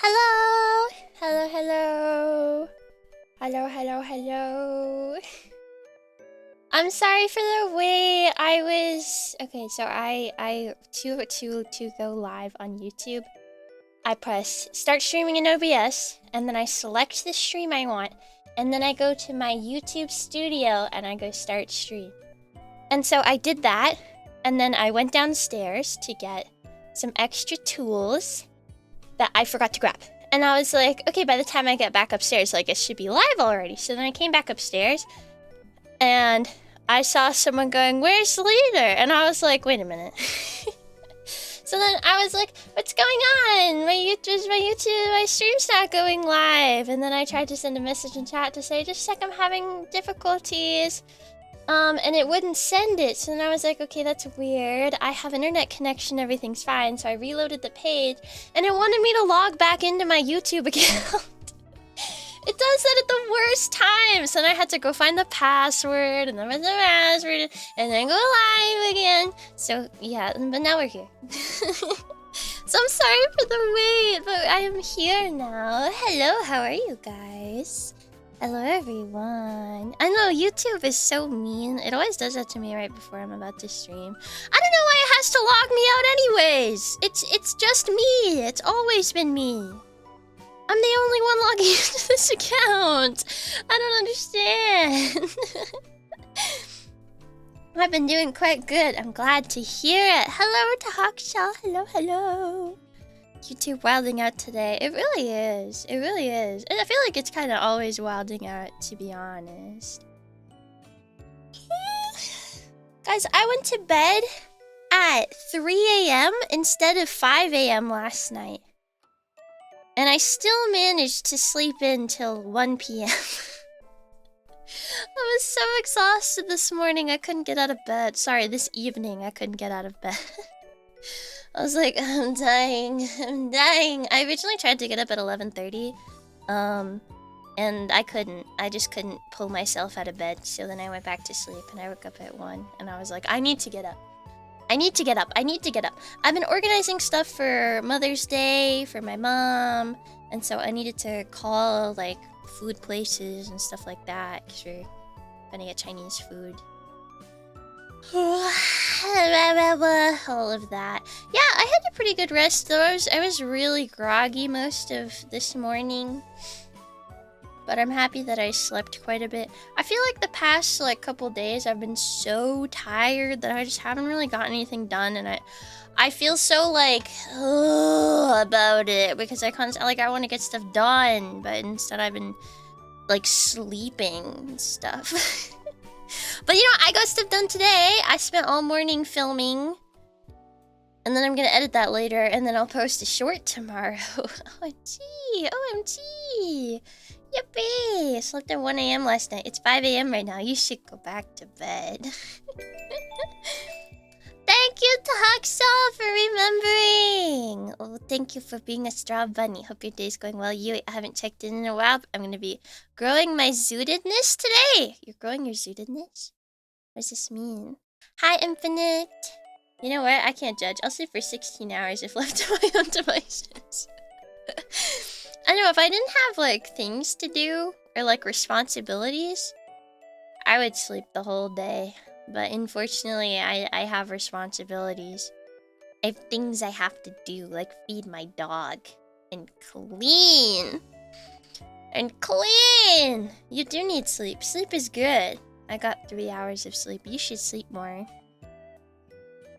Hello! Hello, hello. Hello, hello, hello. I'm sorry for the wait. Okay, so to go live on YouTube, I press start streaming in OBS, and then I select the stream I want, and then I go to my YouTube studio and I go start stream. And so I did that, and then I went downstairs to get some extra tools that I forgot to grab. And I was like, okay, by the time I get back upstairs, like, it should be live already. So then I came back upstairs, and I saw someone going, "Where's the leader?" And I was like, wait a minute. So then I was like, what's going on? My stream's not going live. And then I tried to send a message in chat to say, just a sec, I'm having difficulties. And it wouldn't send it. So then I was like, okay, that's weird. I have internet connection, everything's fine. So I reloaded the page, and it wanted me to log back into my YouTube account. It does that at the worst times. And I had to go find the password, and then the password, and then go live again. So yeah, but now we're here. So I'm sorry for the wait, but I am here now. Hello, how are you guys? Hello everyone. I know YouTube is so mean. It always does that to me right before I'm about to stream. I don't know why it has to log me out anyways. It's just me. It's always been me. I'm the only one logging into this account. I don't understand. I've been doing quite good. I'm glad to hear it. Hello to Hawkshaw. Hello, hello. YouTube wilding out today. It really is. It really is. And I feel like it's kind of always wilding out, to be honest. Guys, I went to bed at 3 a.m. instead of 5 a.m. last night. And I still managed to sleep in till 1 p.m. I was so exhausted this morning, I couldn't get out of bed. Sorry, this evening I couldn't get out of bed. I was like, I'm dying, I'm dying. I originally tried to get up at 11:30, and I couldn't. I just couldn't pull myself out of bed. So then I went back to sleep, and I woke up at 1, and I was like, I need to get up. I need to get up. I need to get up. I've been organizing stuff for Mother's Day, for my mom, and so I needed to call, like, food places and stuff like that, because we're gonna get Chinese food. All of that. Yeah, I had a pretty good rest though. I was really groggy most of this morning, but I'm happy that I slept quite a bit. I feel like the past couple days I've been so tired that I just haven't really gotten anything done, and I feel so about it because I want to get stuff done, but instead I've been sleeping and stuff. But you know, I got stuff done today. I spent all morning filming, and then I'm gonna edit that later, and then I'll post a short tomorrow. OMG! OMG! Yippee! I slept at 1 a.m. last night. It's 5 a.m. right now. You should go back to bed. Thank you to Hakshaw for remembering! Oh, thank you for being a straw bunny. Hope your day's going well. I haven't checked in a while, but I'm gonna be growing my zootedness today. You're growing your zootedness? What does this mean? Hi, Infinite! You know what? I can't judge. I'll sleep for 16 hours if left to my own devices. I don't know, if I didn't have, things to do, or, responsibilities, I would sleep the whole day. But unfortunately, I have responsibilities. I have things I have to do, like feed my dog. And clean! And clean! You do need sleep. Sleep is good. I got 3 hours of sleep. You should sleep more.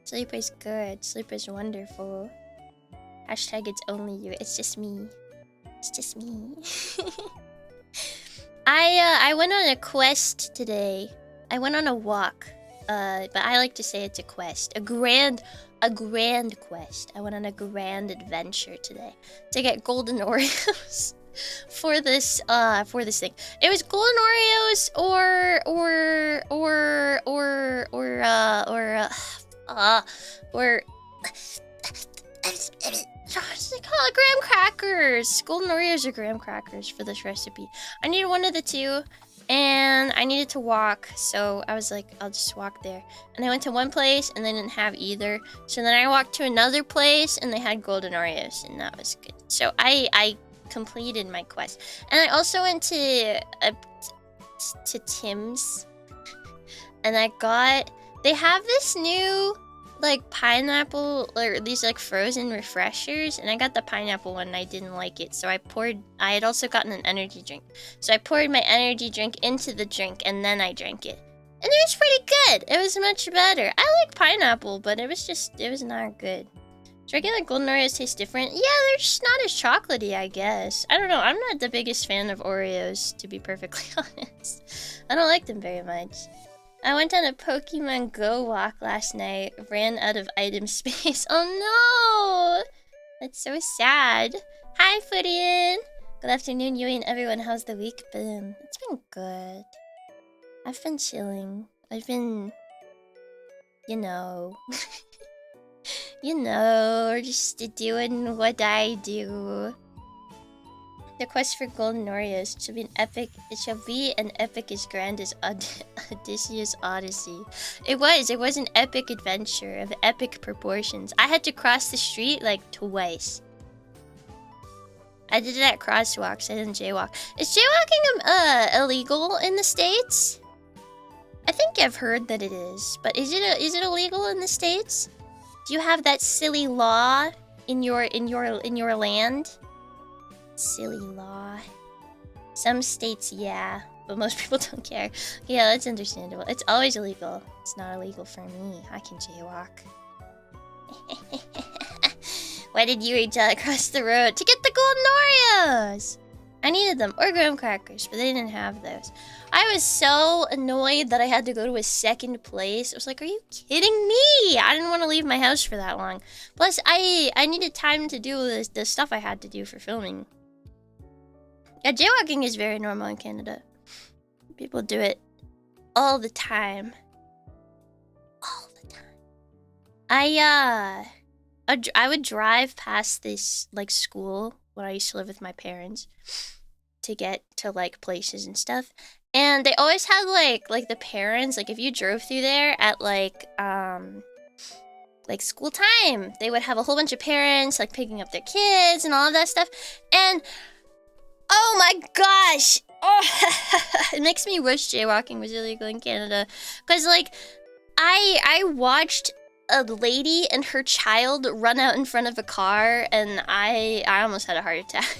Sleep is good. Sleep is wonderful. Hashtag it's only you. It's just me. It's just me. I went on a quest today. I went on a walk. But I like to say it's a quest. A grand quest. I went on a grand adventure today to get golden Oreos for this thing. It was golden Oreos or they call it graham crackers. Golden Oreos or graham crackers for this recipe. I needed one of the two. And I needed to walk, so I was like, I'll just walk there. And I went to one place, and they didn't have either. So then I walked to another place, and they had golden Oreos, and that was good. So I completed my quest. And I also went to Tim's. And I got... They have this new, like, pineapple... Or these, like, frozen refreshers. And I got the pineapple one and I didn't like it. So I had also gotten an energy drink. So I poured my energy drink into the drink and then I drank it. And it was pretty good. It was much better. I like pineapple, but it was not good. Do regular golden Oreos taste different? Yeah, they're just not as chocolatey, I guess. I don't know. I'm not the biggest fan of Oreos, to be perfectly honest. I don't like them very much. I went on a Pokemon Go walk last night. Ran out of item space. Oh no! That's so sad. Hi, Footian. Good afternoon, Yui and everyone. How's the week been? It's been good. I've been chilling. I've been... You know... You know, just doing what I do. The quest for golden Oreos shall be an epic. It shall be an epic as grand as Odysseus' Odyssey. It was an epic adventure of epic proportions. I had to cross the street like twice. I did it at crosswalks. I didn't jaywalk. Is jaywalking illegal in the States? I think I've heard that it is, but is it illegal in the States? Do you have that silly law in your land? Silly law. Some states, yeah, but most people don't care. Yeah, that's understandable. It's always illegal. It's not illegal for me. I can jaywalk. Why did you reach out across the road? To get the golden Oreos! I needed them, or graham crackers, but they didn't have those. I was so annoyed that I had to go to a second place. I was like, are you kidding me? I didn't want to leave my house for that long. Plus, I needed time to do the stuff I had to do for filming. Yeah, jaywalking is very normal in Canada. People do it all the time. All the time. I would drive past this, like, school when I used to live with my parents to get to, like, places and stuff. And they always had, like the parents, like, if you drove through there at, like school time, they would have a whole bunch of parents, like, picking up their kids and all of that stuff. And, oh my gosh! Oh, it makes me wish jaywalking was illegal in Canada. Because, like, I watched a lady and her child run out in front of a car, and I almost had a heart attack.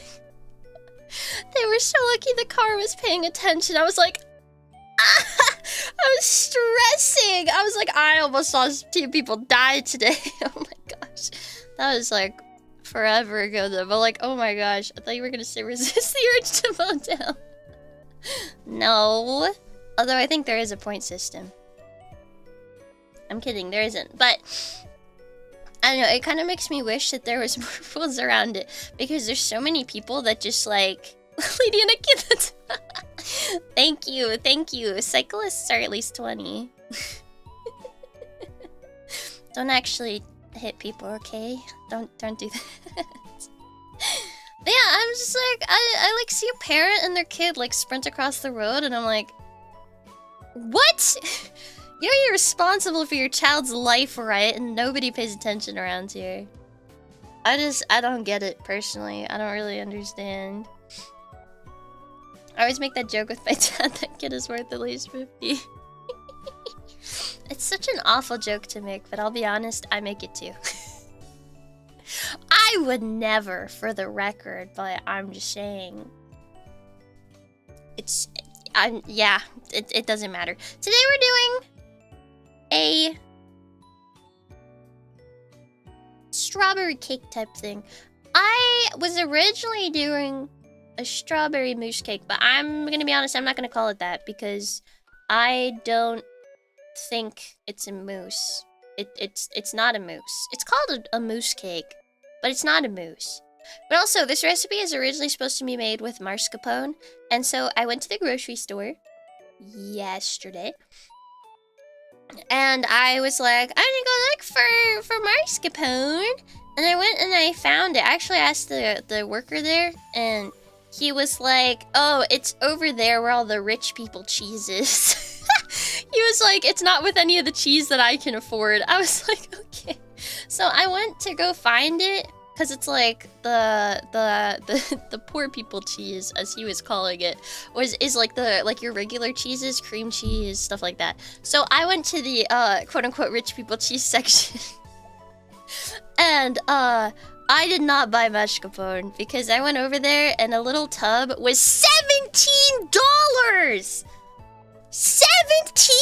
They were so lucky the car was paying attention. I was like, ah! I was stressing. I was like, I almost saw 2 people die today. Oh my gosh. That was like forever ago though. But like, oh my gosh. I thought you were going to say resist the urge to mow down. No. Although I think there is a point system. I'm kidding, there isn't. But I don't know, it kind of makes me wish that there was more rules around it. Because there's so many people that just like... Lady and a kid that's... Thank you, thank you. Cyclists are at least 20. Don't actually hit people, okay? Don't do that. But yeah, I'm just like... I like see a parent and their kid like sprint across the road and I'm like... What? You know you're responsible for your child's life, right? And nobody pays attention around here. I don't get it, personally. I don't really understand. I always make that joke with my dad, that kid is worth at least 50. It's such an awful joke to make, but I'll be honest, I make it too. I would never, for the record, but I'm just saying. Yeah, it doesn't matter. Today we're doing a strawberry cake type thing. I was originally doing a strawberry mousse cake, but I'm gonna be honest, I'm not gonna call it that because I don't think it's a mousse. It's not a mousse. It's called a mousse cake, but it's not a mousse. But also, this recipe is originally supposed to be made with mascarpone, and so I went to the grocery store yesterday. And I was like, I'm gonna go look for mascarpone. And I went and I found it. I actually asked the worker there, and he was like, oh, it's over there where all the rich people cheese is. He was like, it's not with any of the cheese that I can afford. I was like, okay. So I went to go find it, Because it's like the poor people cheese, as he was calling it, is like your regular cheeses, cream cheese, stuff like that. So I went to the quote unquote rich people cheese section, and I did not buy mascarpone because I went over there and a little tub was $17. 17?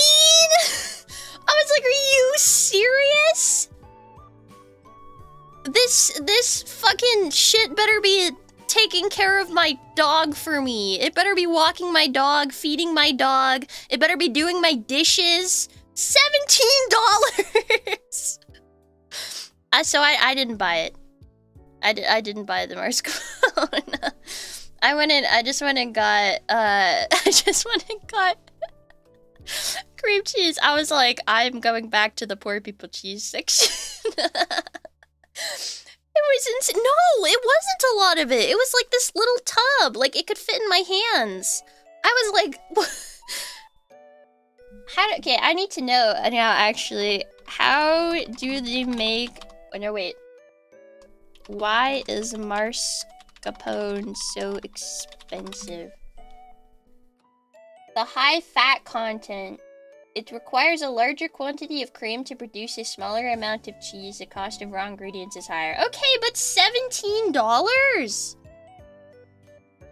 I was like, are you serious? This fucking shit better be taking care of my dog for me. It better be walking my dog, feeding my dog. It better be doing my dishes. $17! So I didn't buy it. I didn't buy the mascarpone. I just went and got cream cheese. I was like, I'm going back to the poor people cheese section. It was insane. No, it wasn't a lot of it. It was like this little tub. Like, it could fit in my hands. I was like, what? Okay, I need to know now, actually. How do they make... Oh, no, wait. Why is mascarpone so expensive? The high fat content. It requires a larger quantity of cream to produce a smaller amount of cheese. The cost of raw ingredients is higher. Okay, but $17?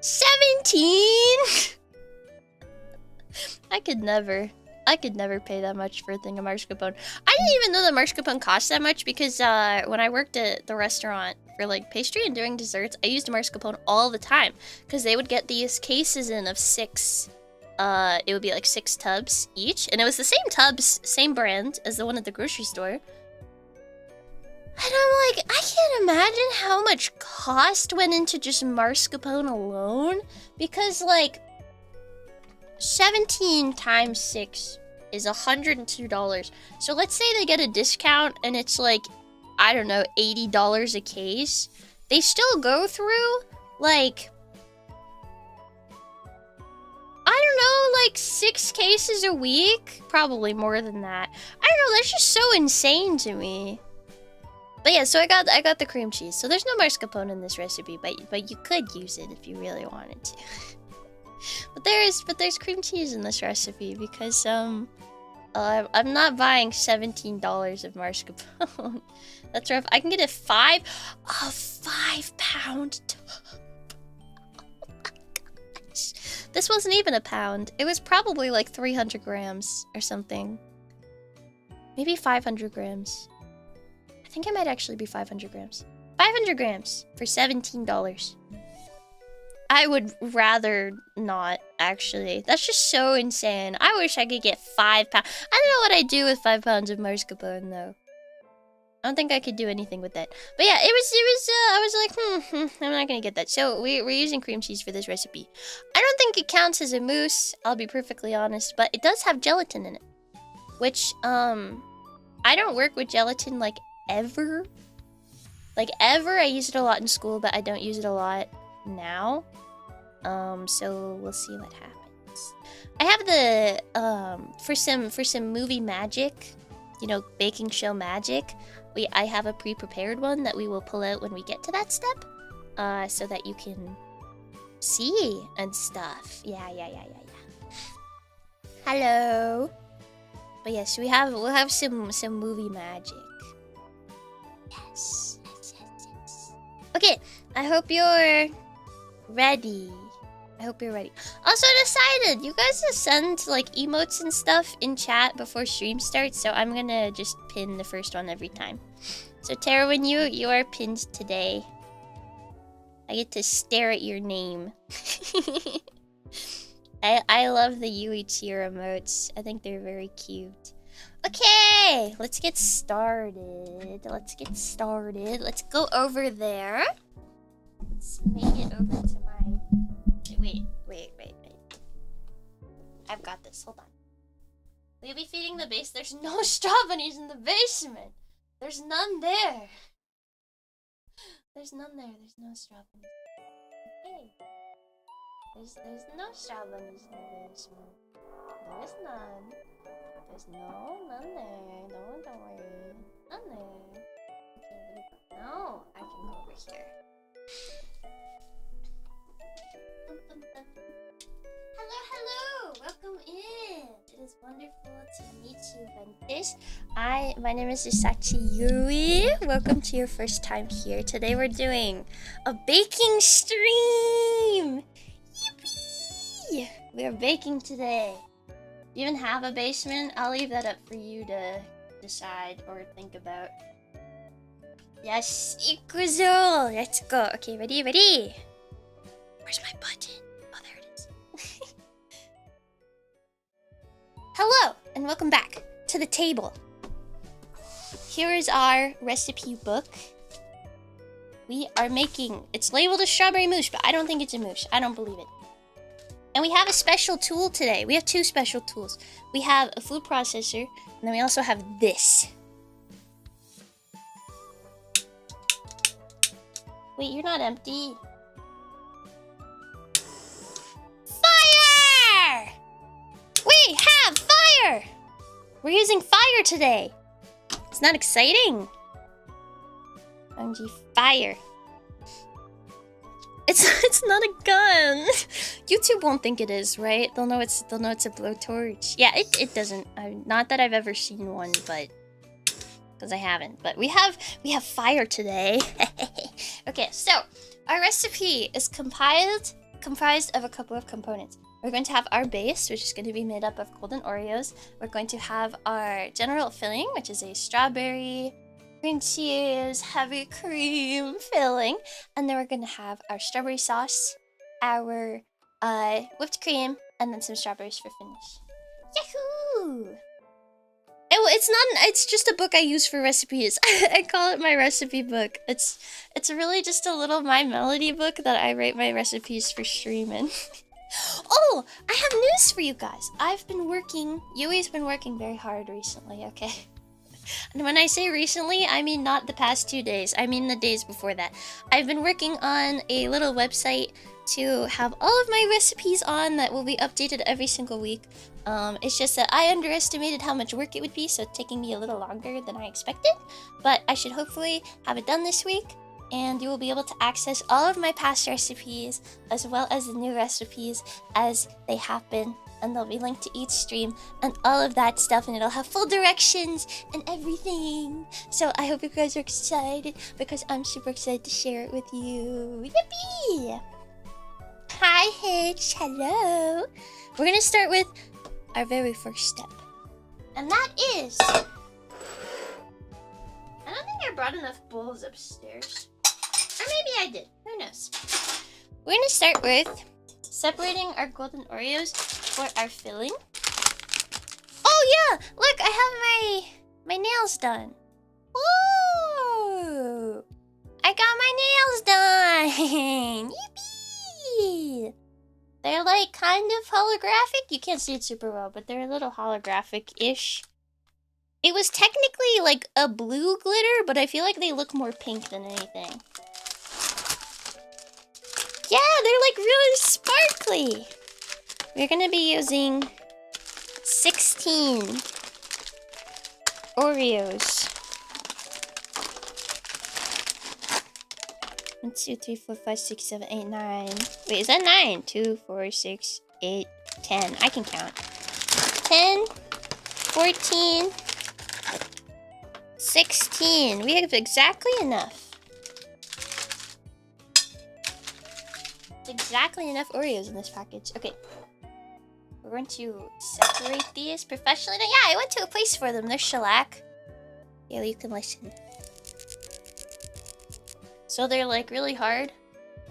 17? I could never pay that much for a thing of mascarpone. I didn't even know that mascarpone cost that much because when I worked at the restaurant for like pastry and doing desserts, I used mascarpone all the time because they would get these cases in of 6. It would be like 6 tubs each, and it was the same tubs, same brand as the one at the grocery store. And I'm like, I can't imagine how much cost went into just mascarpone alone, because like 17 times 6 is $102. So let's say they get a discount and it's like, I don't know, $80 a case. They still go through like, I don't know, like 6 cases a week? Probably more than that. I don't know, that's just so insane to me. But yeah, so I got the cream cheese. So there's no mascarpone in this recipe, but you could use it if you really wanted to. but there's cream cheese in this recipe because I'm not buying $17 of mascarpone. That's rough. I can get a 5-pound tub. This wasn't even a pound. It was probably like 300 grams or something. Maybe 500 grams. I think it might actually be 500 grams. 500 grams for $17. I would rather not, actually. That's just so insane. I wish I could get 5 pounds. I don't know what I'd do with 5 pounds of mascarpone, though. I don't think I could do anything with that. But yeah, I was like, I'm not gonna get that. So we're using cream cheese for this recipe. I don't think it counts as a mousse, I'll be perfectly honest, but it does have gelatin in it. Which, I don't work with gelatin, like, ever. Like, ever. I use it a lot in school, but I don't use it a lot now. So we'll see what happens. I have the, for some movie magic, you know, baking show magic, I have a pre-prepared one that we will pull out when we get to that step, so that you can see and stuff. Yeah. Hello. But yes, we'll have some movie magic. Yes. Okay, I hope you're ready. Also decided, you guys just send like emotes and stuff in chat before stream starts, so I'm gonna just pin the first one every time. So Terwin, you are pinned today. I get to stare at your name. I love the Yui cheer emotes. I think they're very cute. Okay, let's get started. Let's go over there. Let's make it over to my... Wait. I've got this. Hold on. We'll be feeding the base. There's no straw bunnies in the basement. There's none there. There's no straw bunnies. Hey. There's no straw bunnies in the basement. There's none. None there. Don't worry. None there. Okay, no, I can go over here. here. Hello, hello! Welcome in! It is wonderful to meet you, Ventus. My name is Usachi. Welcome to your first time here. Today we're doing a baking stream! Yippee! We are baking today. Do you even have a basement? I'll leave that up for you to decide or think about. Yes, ikuzo! Let's go. Okay, ready, ready? Where's my button? Oh, there it is. Hello, and welcome back to the table. Here is our recipe book. We are making, it's labeled a strawberry mousse, but I don't think it's a mousse. I don't believe it. And we have a special tool today. We have two special tools. We have a food processor, and then we also have this. Wait, you're not empty. Fire! We have fire! We're using fire today. It's not exciting. OMG, fire. It's not a gun. YouTube won't think it is, right? They'll know it's a blowtorch. Yeah, it doesn't. Not that I've ever seen one, but because I haven't. But we have fire today. Okay, so our recipe is comprised of a couple of components. We're going to have our base, which is going to be made up of golden Oreos. We're going to have our general filling, which is a strawberry, cream cheese, heavy cream filling. And then we're going to have our strawberry sauce, our whipped cream, and then some strawberries for finish. Yahoo! It's just a book I use for recipes. I call it my recipe book. It's really just a little My Melody book that I write my recipes for streaming. Oh, I have news for you guys. Yui's been working very hard recently, okay? And when I say recently, I mean not the past 2 days. I mean the days before that. I've been working on a little website to have all of my recipes on that will be updated every single week. It's just that I underestimated how much work it would be, so it's taking me a little longer than I expected. But I should hopefully have it done this week, and you will be able to access all of my past recipes, as well as the new recipes as they happen. And they'll be linked to each stream and all of that stuff, and it'll have full directions and everything. So I hope you guys are excited, because I'm super excited to share it with you. Yippee! Hi, Hitch. Hello. We're gonna start with our very first step, and that is, I don't think I brought enough bowls upstairs, or maybe I did. Who knows? We're gonna start with separating our golden Oreos for our filling. Oh yeah, look, I have my nails done. Ooh, I got my nails done. Yippee! They're like kind of holographic. You can't see it super well, but they're a little holographic-ish. It was technically like a blue glitter, but I feel like they look more pink than anything. Yeah, they're like really sparkly. We're gonna be using 16 Oreos. 1, 2, 3, 4, 5, 6, 7, 8, 9. Wait, is that 9? 2, 4, 6, 8, 10. I can count. 10, 14, 16. We have exactly enough. Exactly enough Oreos in this package. Okay. We're going to separate these professionally. Yeah, I went to a place for them. They're shellac. Yeah, you can listen. So they're like really hard.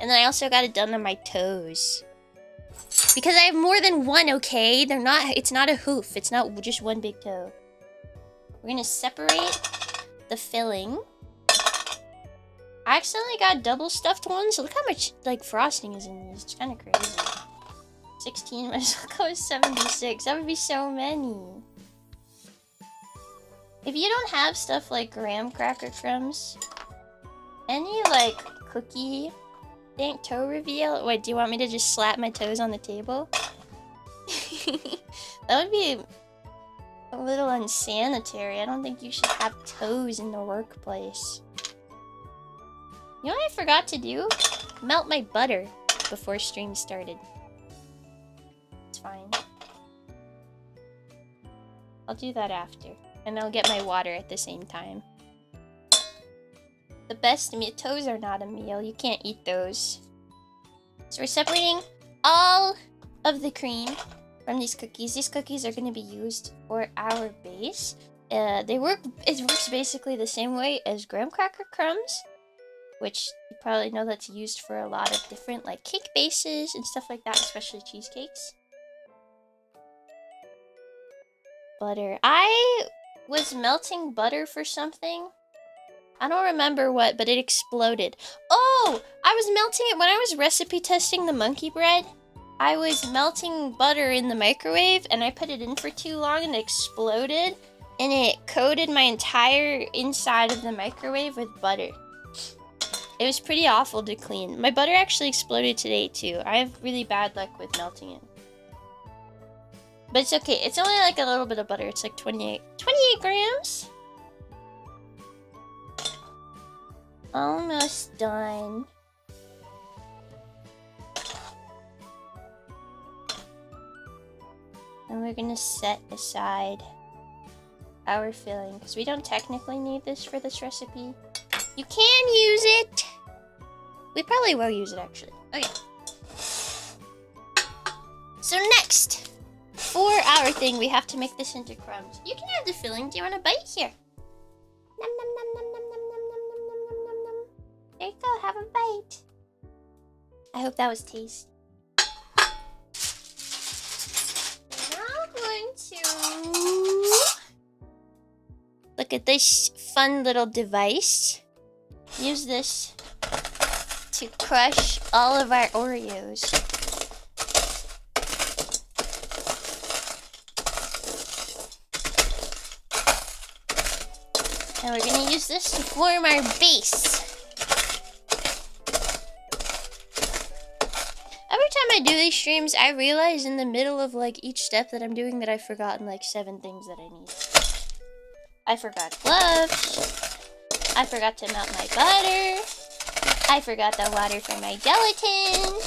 And then I also got it done on my toes. Because I have more than one, okay? It's not a hoof. It's not just one big toe. We're gonna separate the filling. I accidentally got double stuffed ones. So look how much like frosting is in these. It's kind of crazy. 16 minus go 76. That would be so many. If you don't have stuff like graham cracker crumbs, any like cookie dang toe reveal. Wait, do you want me to just slap my toes on the table? That would be a little unsanitary. I don't think you should have toes in the workplace. You know what I forgot to do? Melt my butter before stream started. It's fine. I'll do that after. And I'll get my water at the same time. The best toes are not a meal. You can't eat those. So we're separating all of the cream from these cookies. These cookies are going to be used for our base. It works basically the same way as graham cracker crumbs, which you probably know that's used for a lot of different like cake bases and stuff like that, especially cheesecakes. Butter. I was melting butter for something. I don't remember what, but it exploded. Oh! I was melting it when I was recipe testing the monkey bread. I was melting butter in the microwave and I put it in for too long and it exploded. And it coated my entire inside of the microwave with butter. It was pretty awful to clean. My butter actually exploded today too. I have really bad luck with melting it. But it's okay. It's only like a little bit of butter. It's like 28 grams. Almost done. And we're gonna set aside our filling because we don't technically need this for this recipe. You can use it. We probably will use it actually. Okay. So next, for our thing, we have to make this into crumbs. You can have the filling. Do you want a bite? Here. Nom nom nom nom nom nom nom nom nom nom nom nom. There you go. Have a bite. I hope that was tasty. Now I'm going to look at this fun little device. Use this to crush all of our Oreos. And we're gonna use this to form our base. Every time I do these streams, I realize in the middle of like each step that I'm doing that I've forgotten like 7 things that I need. I forgot gloves. I forgot to melt my butter. I forgot the water for my gelatin.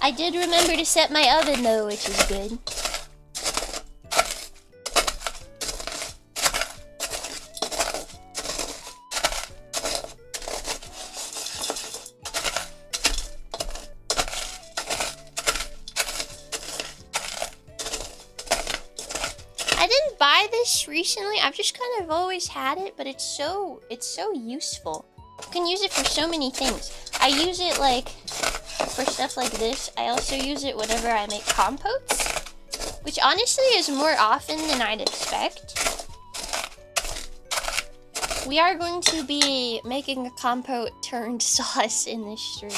I did remember to set my oven though, which is good. Recently, I've just kind of always had it, but it's so useful. You can use it for so many things. I use it like for stuff like this. I also use it whenever I make compotes, which honestly is more often than I'd expect. We are going to be making a compote turned sauce in this stream.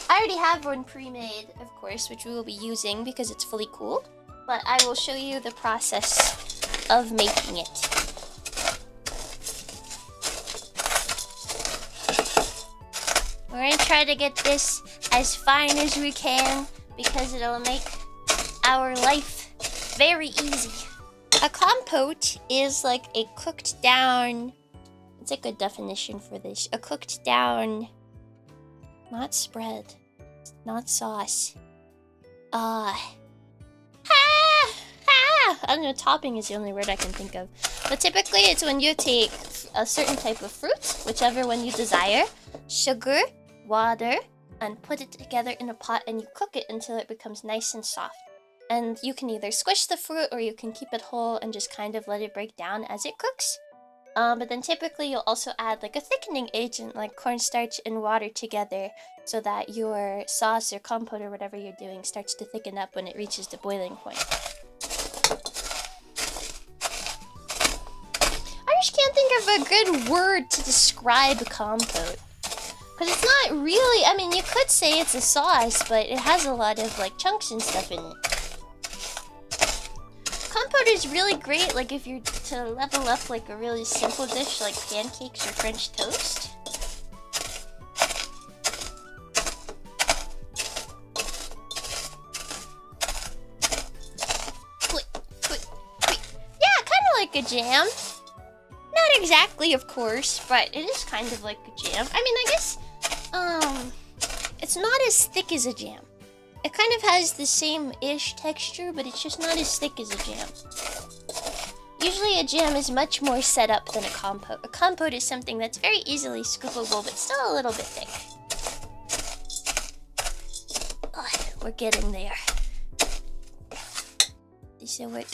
I already have one pre-made, of course, which we will be using because it's fully cooled. But I will show you the process of making it. We're going to try to get this as fine as we can because it'll make our life very easy. A compote is like a cooked down... It's a good definition for this. A cooked down... Not spread. Not sauce. I don't know, topping is the only word I can think of. But typically it's when you take a certain type of fruit, whichever one you desire, sugar, water, and put it together in a pot and you cook it until it becomes nice and soft. And you can either squish the fruit or you can keep it whole and just kind of let it break down as it cooks. But then typically you'll also add like a thickening agent like cornstarch and water together so that your sauce or compote or whatever you're doing starts to thicken up when it reaches the boiling point. I just can't think of a good word to describe compote. Because it's not really, I mean, you could say it's a sauce, but it has a lot of like chunks and stuff in it. Compote is really great, like if you're to level up like a really simple dish like pancakes or French toast. Yeah, kind of like a jam. Not exactly, of course, but it is kind of like a jam. I mean, I guess, it's not as thick as a jam. It kind of has the same-ish texture, but it's just not as thick as a jam. Usually a jam is much more set up than a compote. A compote is something that's very easily scoopable, but still a little bit thick. Oh, we're getting there. This is what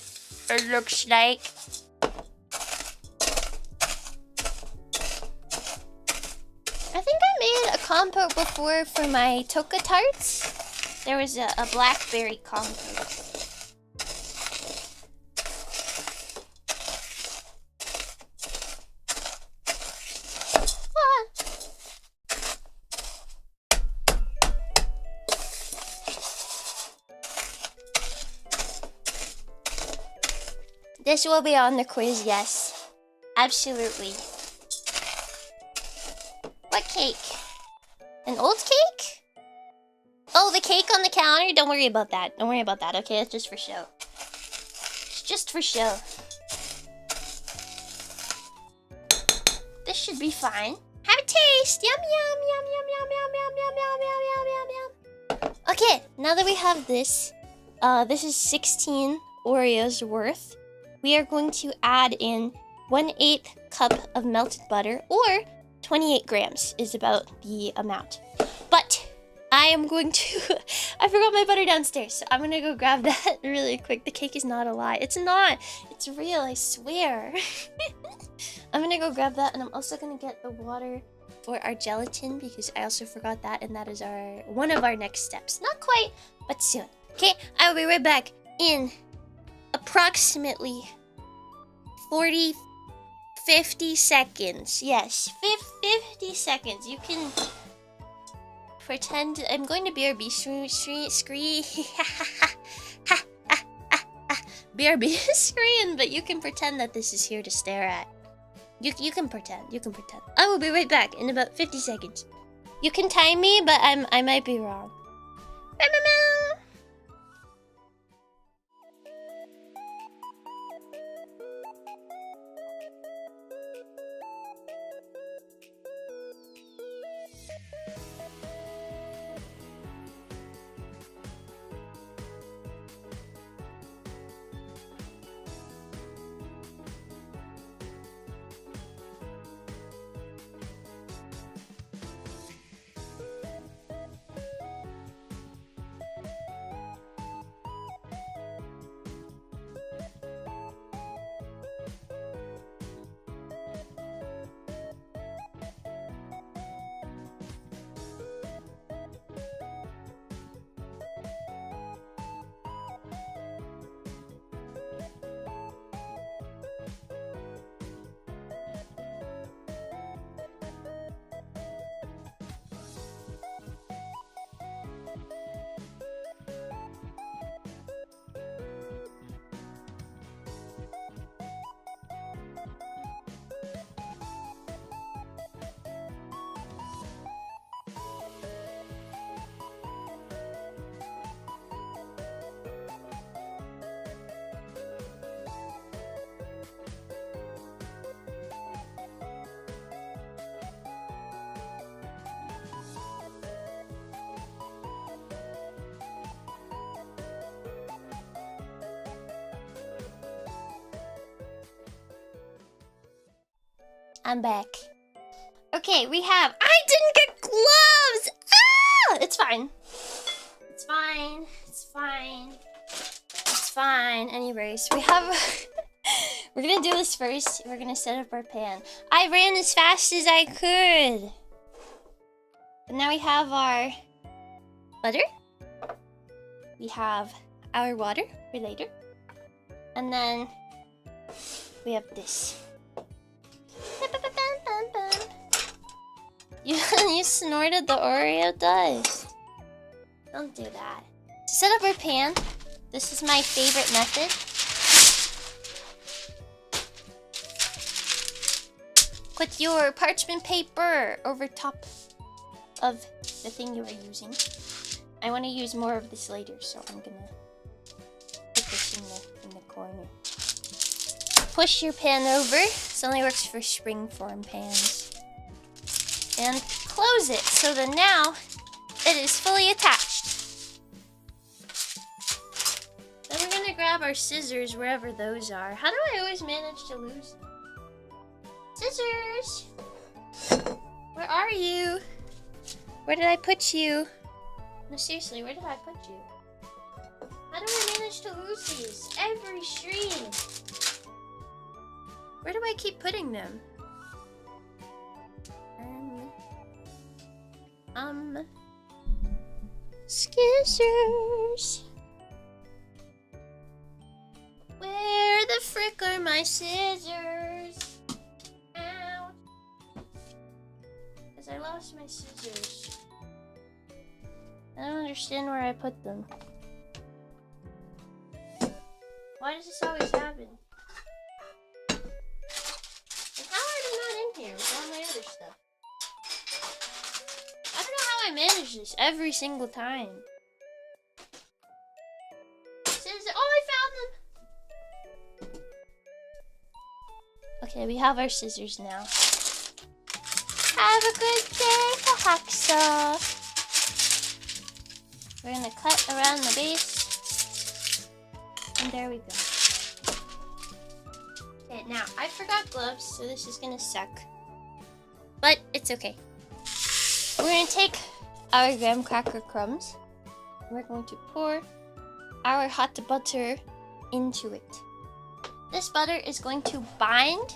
it looks like. I think I made a compote before for my Toka tarts. There was a blackberry compote. This will be on the quiz, yes. Absolutely. What cake? An old cake? Oh, the cake on the counter? Don't worry about that. Don't worry about that, okay? It's just for show. It's just for show. This should be fine. Have a taste! Yum, yum, yum, yum, yum, yum, yum, yum, yum, yum, yum, yum, yum. Okay, now that we have this, this is 16 Oreos worth. We are going to add in 1/8 cup of melted butter, or 28 grams is about the amount. But I am going to... I forgot my butter downstairs, so I'm gonna go grab that really quick. The cake is not a lie. It's not. It's real, I swear. I'm gonna go grab that, and I'm also gonna get the water for our gelatin, because I also forgot that, and that is one of our next steps. Not quite, but soon. Okay, I will be right back in approximately 50 seconds. Yes, 50 seconds. You can pretend I'm going to BRB screen. BRB screen, but you can pretend that this is here to stare at. You can pretend. You can pretend. I will be right back in about 50 seconds. You can time me, but I might be wrong. I'm back. Okay, we have... I didn't get gloves! Ah! It's fine. It's fine. It's fine. It's fine. Anyways, we have... We're gonna do this first. We're gonna set up our pan. I ran as fast as I could. But now we have our butter. We have our water for later. And then we have this. You snorted the Oreo dust. Don't do that. To set up our pan, this is my favorite method. Put your parchment paper over top of the thing you are using. I want to use more of this later, so I'm gonna put this in the corner. push your pan over. This only works for springform pans. And close it so that now it is fully attached. Then we're gonna grab our scissors wherever those are. How do I always manage to lose them? Scissors! Where are you? Where did I put you? No, seriously, where did I put you? How do I manage to lose these every stream? Where do I keep putting them? Scissors. Where the frick are my scissors? Ow. Because I lost my scissors. I don't understand where I put them. Why does this always happen? And how are they not in here with all my other stuff? I don't know how I manage this every single time. Scissors. Oh, I found them! Okay, we have our scissors now. Have a good day, hacksaw. We're gonna cut around the base. And there we go. Okay, now I forgot gloves, so this is gonna suck. But it's okay. We're gonna take our graham cracker crumbs. We're going to pour our hot butter into it. This butter is going to bind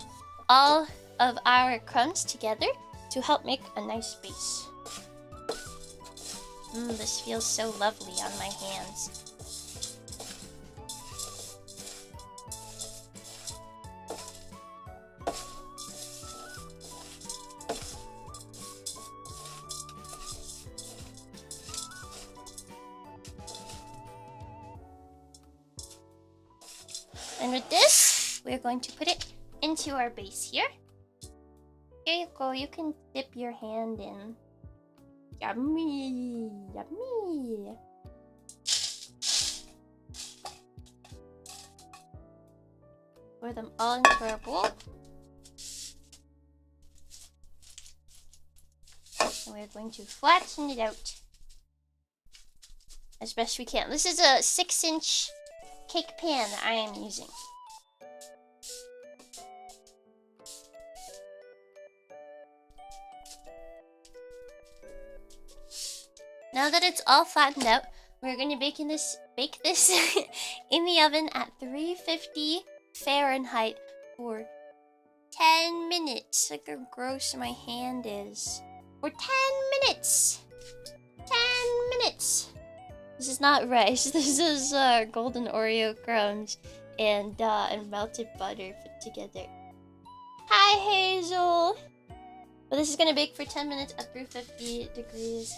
all of our crumbs together to help make a nice base. This feels so lovely on my hands. And with this, we're going to put it into our base here. Here you go, you can dip your hand in. Yummy, yummy. Pour them all into our bowl. And we're going to flatten it out as best we can. This is a 6-inch cake pan that I am using. Now that it's all flattened out, we're going to bake this in the oven at 350 Fahrenheit for 10 minutes. Look how gross my hand is. For 10 minutes! 10 minutes! This is not rice. This is golden Oreo crumbs and melted butter put together. Hi, Hazel! But this is going to bake for 10 minutes at 350 degrees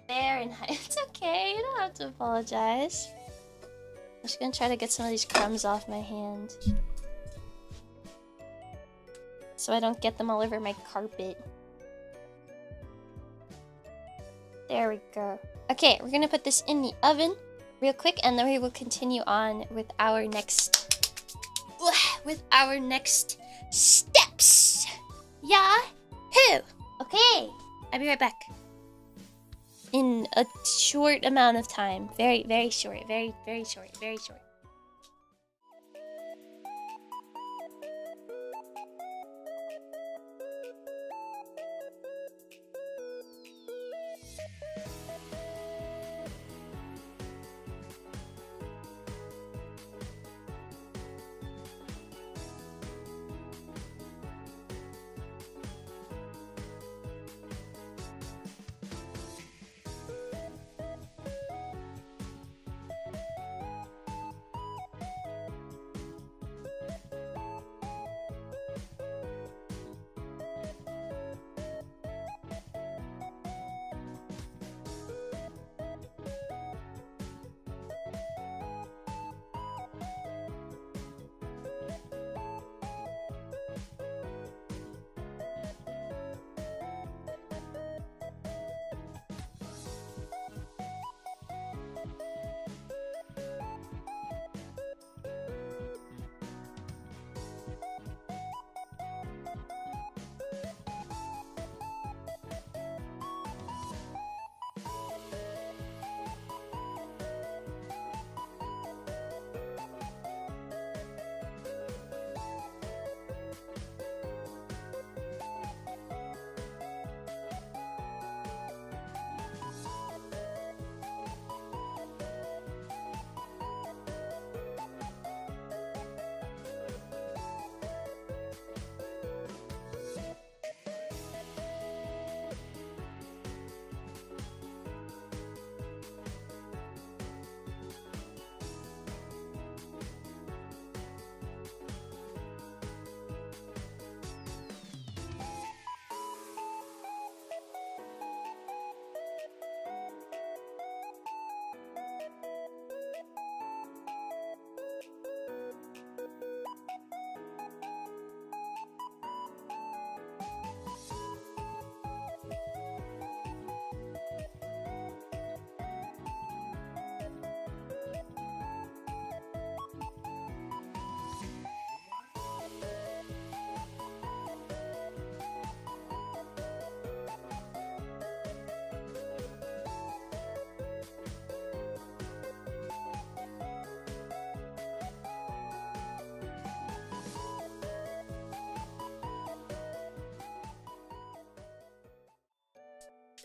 Fahrenheit. It's okay. You don't have to apologize. I'm just going to try to get some of these crumbs off my hand, so I don't get them all over my carpet. There we go. Okay, we're gonna put this in the oven real quick, and then we will continue on with our next steps. Yahoo! Okay, I'll be right back. In a short amount of time. Very, very short. Very, very short. Very short.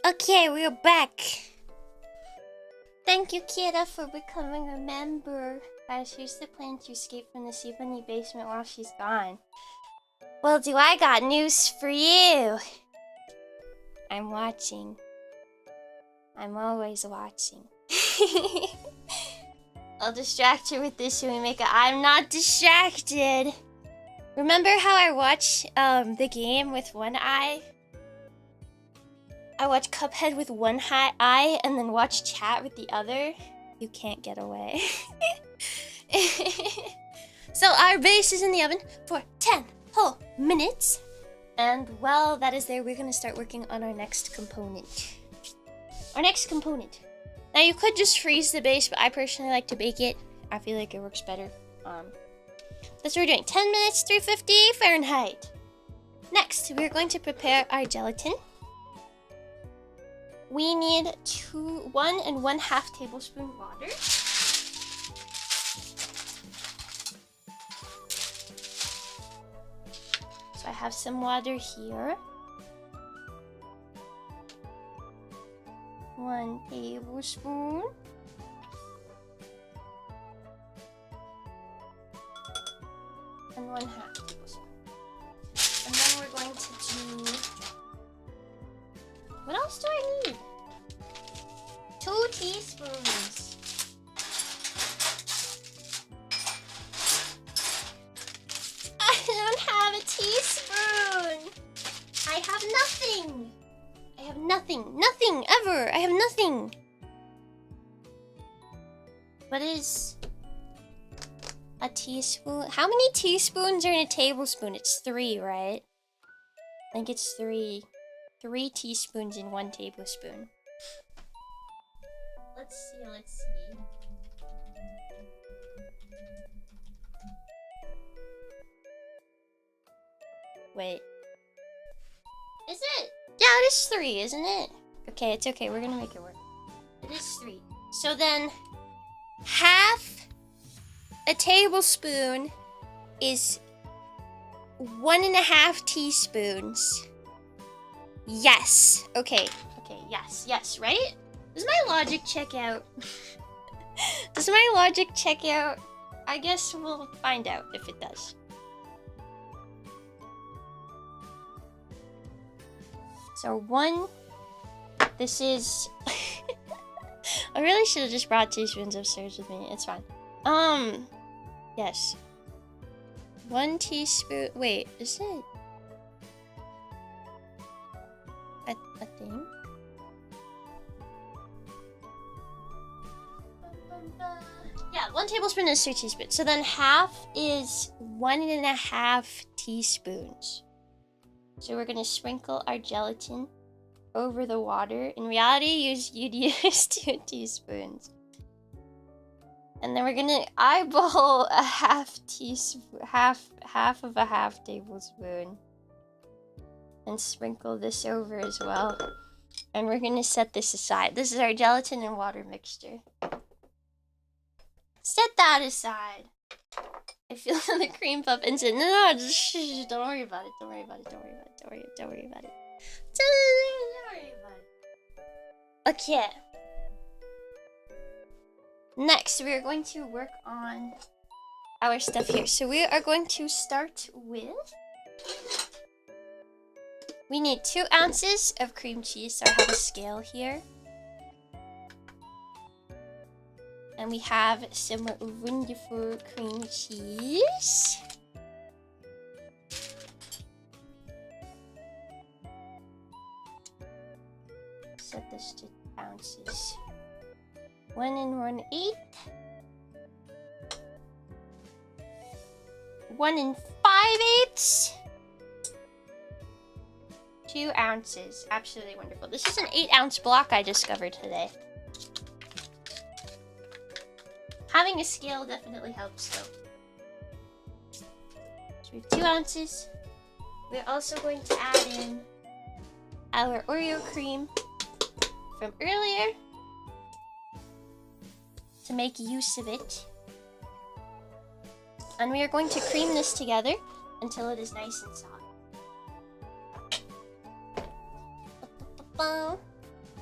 Okay, we're back. Thank you, Kira, for becoming a member. Guys, here's the plan to escape from the Sea Bunny basement while she's gone. Well, do I got news for you? I'm watching. I'm always watching. I'll distract you with this when we make it. I'm not distracted. Remember how I watch the game with one eye? I watch Cuphead with one eye and then watch chat with the other. You can't get away. So our base is in the oven for 10 whole minutes. And while that is there, we're gonna start working on our next component. Now you could just freeze the base, but I personally like to bake it. I feel like it works better. That's what we're doing. 10 minutes, 350 Fahrenheit. Next, we're going to prepare our gelatin. We need 1 1/2 tablespoon water. So I have some water here. 1 tablespoon. And 1/2 tablespoon. And then we're going to do... What else do I need? 2 teaspoons. I don't have a teaspoon. I have nothing. I have nothing. Nothing ever. I have nothing. What is a teaspoon? How many teaspoons are in a tablespoon? It's 3, right? I think it's 3. 3 teaspoons in 1 tablespoon. Let's see. Wait. Is it? Yeah, it is 3, isn't it? Okay, it's okay. We're gonna make it work. It is 3. So then, half a tablespoon is 1.5 teaspoons. Yes. Okay, yes, right? Does my logic check out? Does my logic check out? I guess we'll find out if it does. So this is... I really should have just brought teaspoons upstairs with me. It's fine. Yes. 1 teaspoon, wait, is it? A thing? Yeah, 1 tablespoon is 3 teaspoons. So then half is 1.5 teaspoons. So we're gonna sprinkle our gelatin over the water. In reality, you'd use 2 teaspoons. And then we're gonna eyeball a half of a half tablespoon. And sprinkle this over as well. And we're gonna set this aside. This is our gelatin and water mixture. Set that aside. I feel the cream puff and said, no, just shh, don't worry about it. Don't worry about it. Okay. Next, we are going to work on our stuff here. So we are going to start with... We need 2 ounces of cream cheese. So I have a scale here. And we have some wonderful cream cheese. Set this to ounces. 1 1/8. 1 5/8. 2 ounces. Absolutely wonderful. This is an 8-ounce block I discovered today. Having a scale definitely helps though. So we have 2 ounces. We're also going to add in our Oreo cream from earlier to make use of it. And we are going to cream this together until it is nice and soft.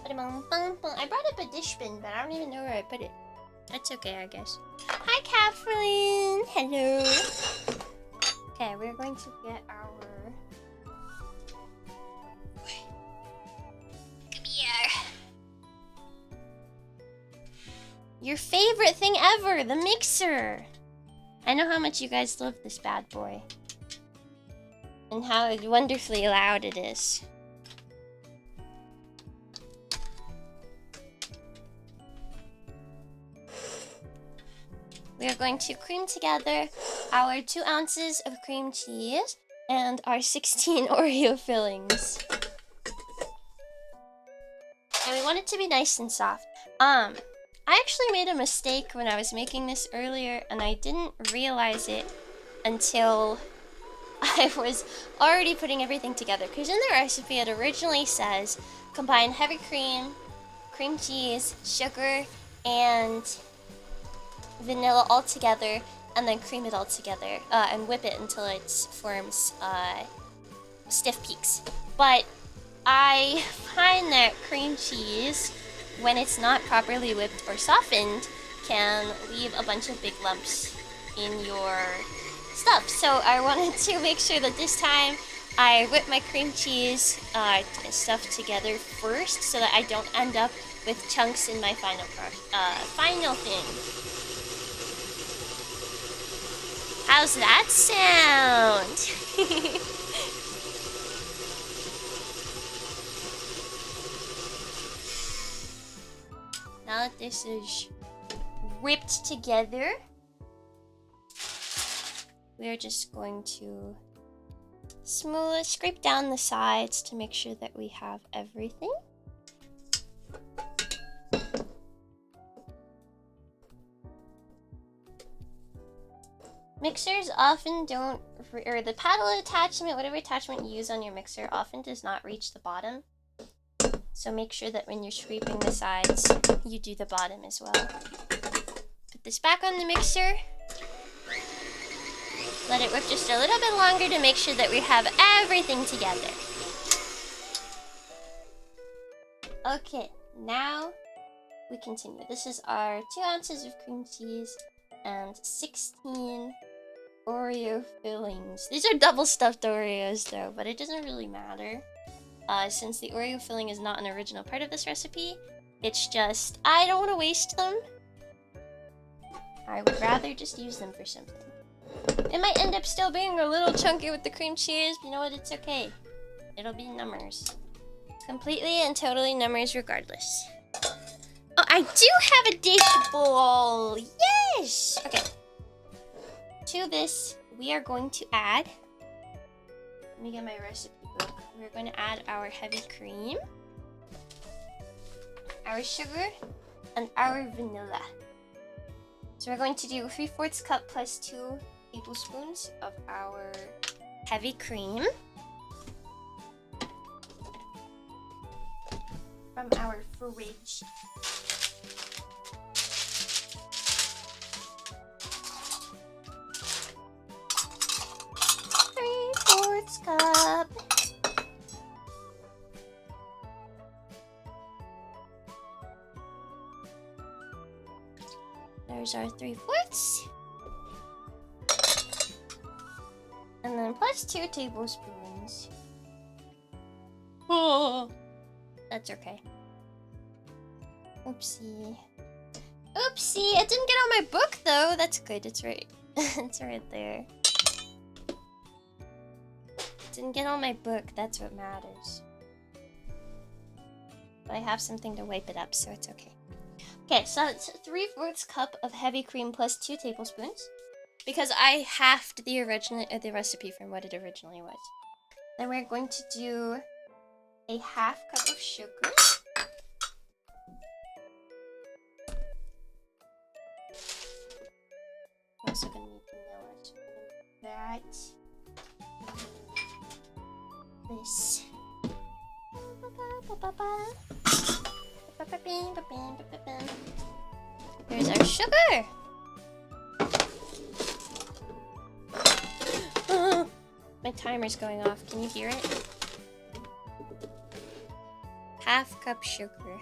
I brought up a dish bin, but I don't even know where I put it. That's okay, I guess. Hi, Catherine! Hello! Okay, we're going to get our... Come here! Your favorite thing ever! The mixer! I know how much you guys love this bad boy. And how wonderfully loud it is. We are going to cream together our 2 ounces of cream cheese and our 16 Oreo fillings. And we want it to be nice and soft. I actually made a mistake when I was making this earlier, and I didn't realize it until I was already putting everything together. Because in the recipe, it originally says combine heavy cream, cream cheese, sugar, and vanilla all together, and then cream it all together and whip it until it forms stiff peaks. But I find that cream cheese, when it's not properly whipped or softened, can leave a bunch of big lumps in your stuff. So I wanted to make sure that this time I whip my cream cheese stuff together first, so that I don't end up with chunks in my final thing. How's that sound? Now that this is whipped together, we are just going to scrape down the sides to make sure that we have everything. Mixers often don't, or the paddle attachment, whatever attachment you use on your mixer, often does not reach the bottom. So make sure that when you're scraping the sides, you do the bottom as well. Put this back on the mixer. Let it whip just a little bit longer to make sure that we have everything together. Okay, now we continue. This is our 2 ounces of cream cheese and 16 Oreo fillings. These are double stuffed Oreos though, but it doesn't really matter. Since the Oreo filling is not an original part of this recipe, it's just, I don't want to waste them. I would rather just use them for something. It might end up still being a little chunky with the cream cheese, but you know what, it's okay. It'll be numbers. Completely and totally numbers regardless. Oh, I do have a dish bowl! Yes! Okay. To this, we are going to add... Let me get my recipe book. We're going to add our heavy cream, our sugar, and our vanilla. So we're going to do 3/4 cup plus 2 tablespoons of our heavy cream from our fridge. Cup. There's our 3/4. And then plus 2 tablespoons. Oh, that's okay. Oopsie. Oopsie, it didn't get on my book though. That's good, it's right. It's right there. Didn't get on my book, that's what matters. But I have something to wipe it up, so it's okay. Okay, so it's 3/4 cup of heavy cream plus 2 tablespoons. Because I halved the recipe from what it originally was. Then we're going to do a 1/2 cup of sugar. I'm also gonna need vanilla, so that. This. There's our sugar. My timer's going off. Can you hear it? half cup sugar.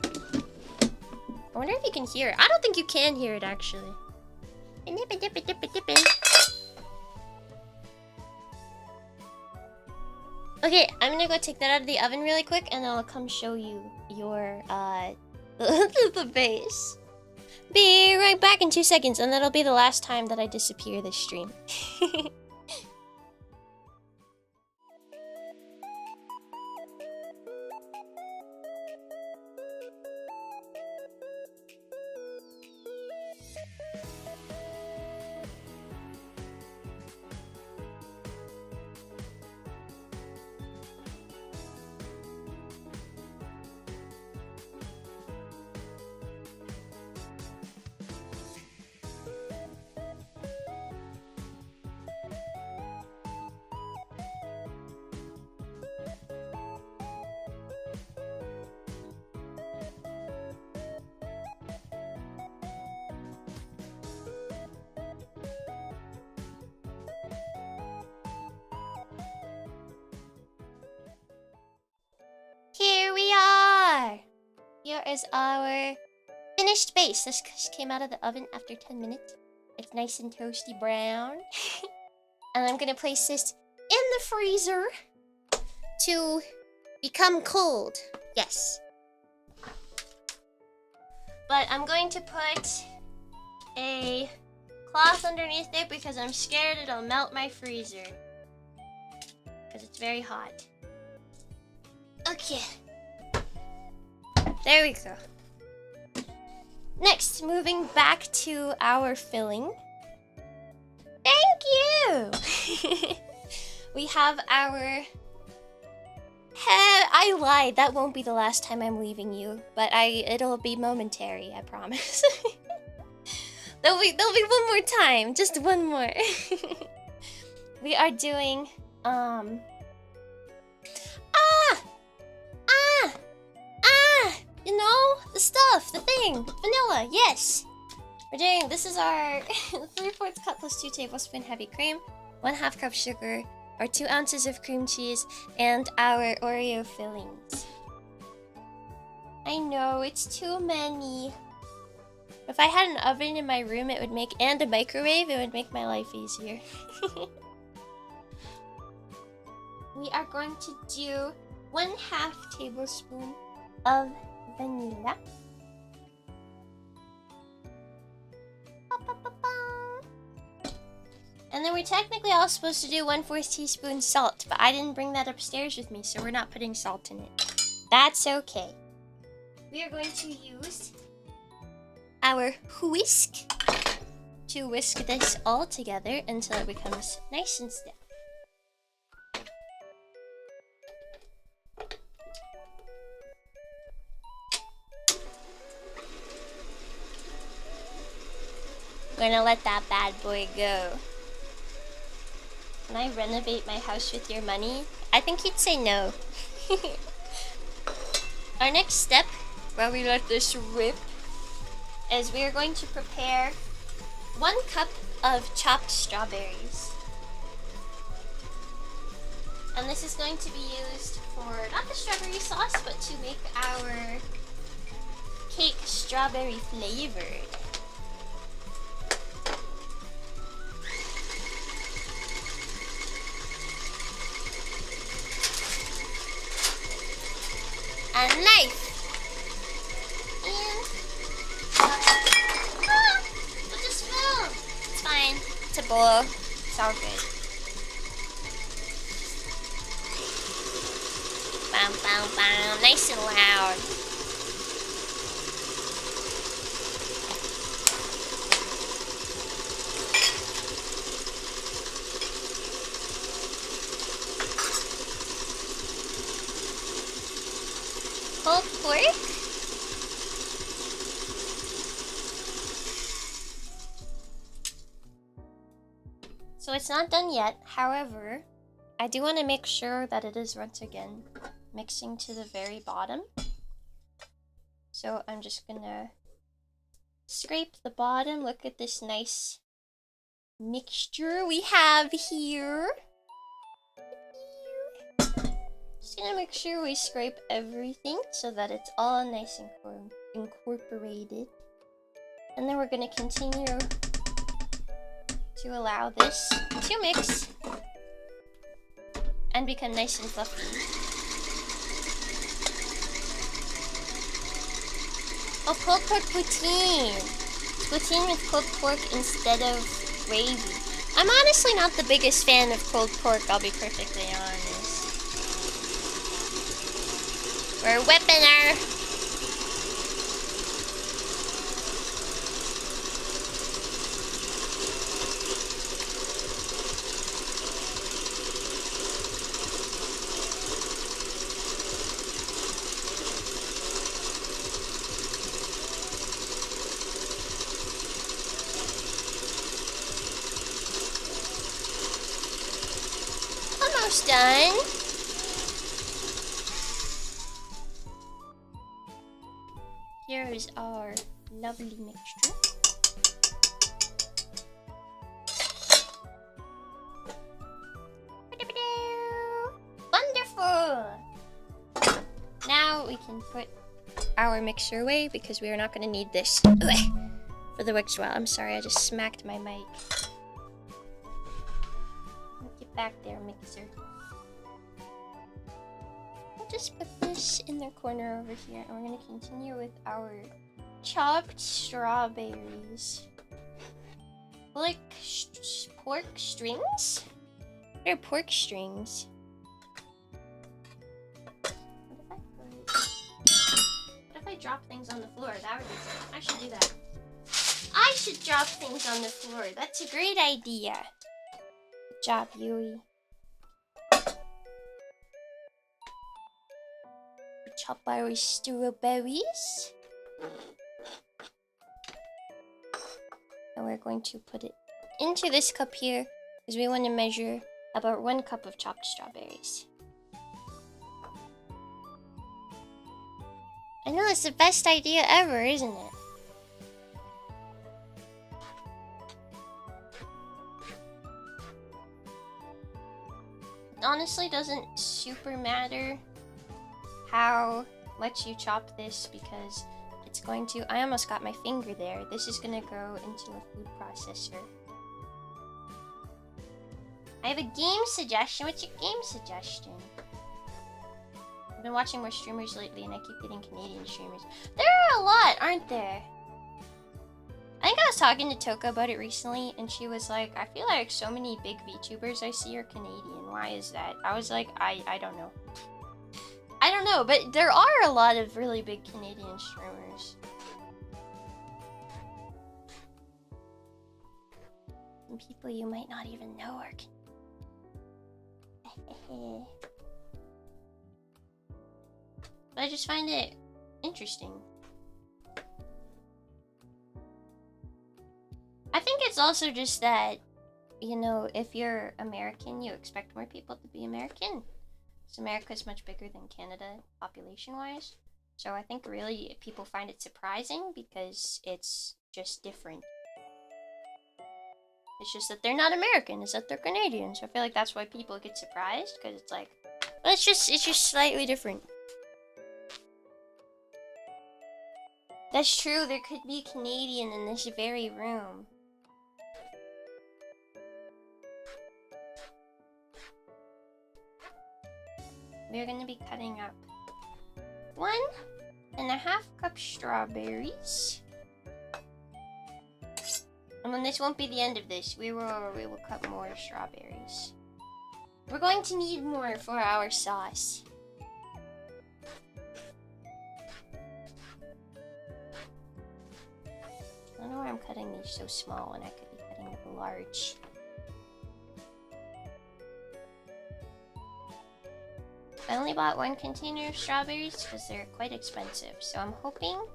I wonder if you can hear it. I don't think you can hear it actually. Okay, I'm gonna go take that out of the oven really quick and then I'll come show you your the base. Be right back in 2 seconds, and that'll be the last time that I disappear this stream. Here we are! Here is our finished base. This just came out of the oven after 10 minutes. It's nice and toasty brown. And I'm gonna place this in the freezer to become cold. Yes. But I'm going to put a cloth underneath it because I'm scared it'll melt my freezer. Because it's very hot. Okay. There we go. Next, moving back to our filling. Thank you! We have our... I lied, that won't be the last time I'm leaving you. But it'll be momentary, I promise. There'll be one more time, just one more. We are doing, you know, the stuff, the thing, vanilla, yes. We're doing, this is our 3/4 cup plus 2 tablespoon heavy cream, 1/2 cup sugar, our 2 ounces of cream cheese, and our Oreo fillings. I know, it's too many. If I had an oven in my room, it would make, and a microwave, it would make my life easier. We are going to do 1/2 tablespoon of vanilla. And then we're technically all supposed to do 1/4 teaspoon salt, but I didn't bring that upstairs with me, so we're not putting salt in it. That's okay. We are going to use our whisk to whisk this all together until it becomes nice and stiff. I'm gonna let that bad boy go. Can I renovate my house with your money? I think you'd say no. Our next step, while we let this rip, is we are going to prepare 1 cup of chopped strawberries. And this is going to be used for not the strawberry sauce, but to make our cake strawberry flavored. A knife. And with a spoon. It's fine. It's a bowl. It's all good. Bam, bam, bam. Nice and loud. Pulled pork. So it's not done yet. However, I do want to make sure that it is once again mixing to the very bottom. So I'm just gonna scrape the bottom. Look at this nice mixture we have here. Just gonna make sure we scrape everything so that it's all nice and incorporated. And then we're gonna continue to allow this to mix and become nice and fluffy. Oh, pulled pork poutine. Poutine with pulled pork instead of gravy. I'm honestly not the biggest fan of pulled pork, I'll be perfectly honest. We're whipping her. Almost done. Here is our lovely mixture. Wonderful! Now we can put our mixer away because we are not going to need this for the next while. I'm sorry, I just smacked my mic. Get back there, mixer. I'll just put this in the corner over here, and we're going to continue with our chopped strawberries. Like pork strings? What are pork strings? What if I drop things on the floor? That would be good. I should do that. I should drop things on the floor. That's a great idea. Good job, Yui. Chop our strawberries. And we're going to put it into this cup here because we want to measure about 1 cup of chopped strawberries. I know it's the best idea ever, isn't it? It honestly doesn't super matter how much you chop this because it's going to... I almost got my finger there. This is going to go into a food processor. I have a game suggestion. What's your game suggestion? I've been watching more streamers lately and I keep getting Canadian streamers. There are a lot, aren't there? I think I was talking to Toka about it recently and she was like, I feel like so many big VTubers I see are Canadian. Why is that? I was like, I don't know. I don't know, but there are a lot of really big Canadian streamers. Some people you might not even know are Canadian. But I just find it interesting. I think it's also just that, you know, if you're American, you expect more people to be American. So America's much bigger than Canada population-wise. So I think really people find it surprising because it's just different. It's just that they're not American, it's that they're Canadian. So I feel like that's why people get surprised, because it's like, well, it's just slightly different. That's true, there could be a Canadian in this very room. We're going to be cutting up 1.5 cup strawberries. And then this won't be the end of this. We will cut more strawberries. We're going to need more for our sauce. I don't know why I'm cutting these so small when I could be cutting them large. I only bought 1 container of strawberries because they're quite expensive. So I'm hoping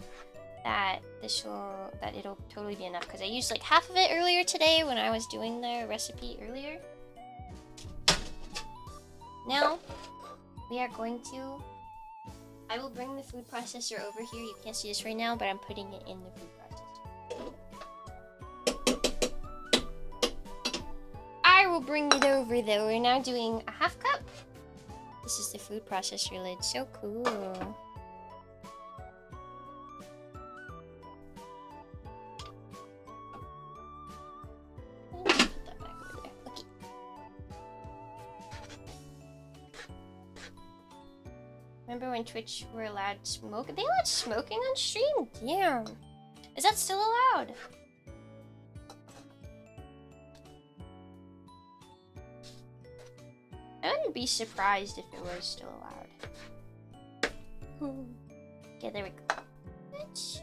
that it'll totally be enough because I used like half of it earlier today when I was doing the recipe earlier. Now we are going to... I will bring the food processor over here. You can't see this right now, but I'm putting it in the food processor. I will bring it over though. We're now doing 1/2 cup. This is the food processor lid. So cool. Put that back over there. Okay. Remember when Twitch were allowed smoke? They allowed smoking on stream? Damn. Is that still allowed? I wouldn't be surprised if it was still allowed. Okay, there we go. That's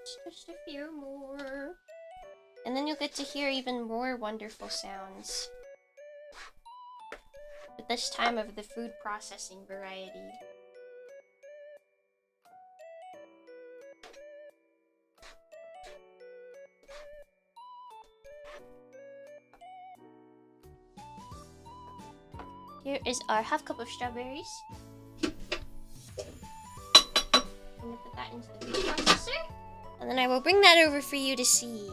just a few more. And then you'll get to hear even more wonderful sounds. But this time of the food processing variety. Here is our half cup of strawberries. I'm gonna put that into the food processor. And then I will bring that over for you to see.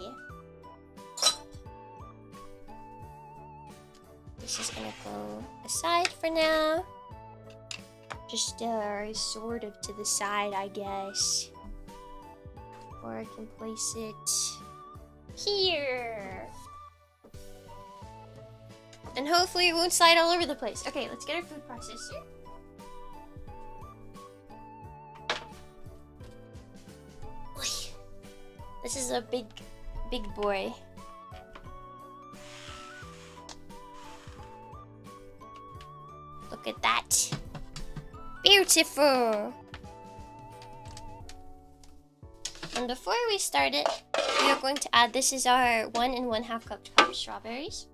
This is gonna go aside for now. Just sort of to the side, I guess. Or I can place it here. And hopefully it won't slide all over the place. Okay, let's get our food processor. This is a big boy. Look at that. Beautiful. And before we start it, we are going to add, this is our 1 1/2 cup of strawberries.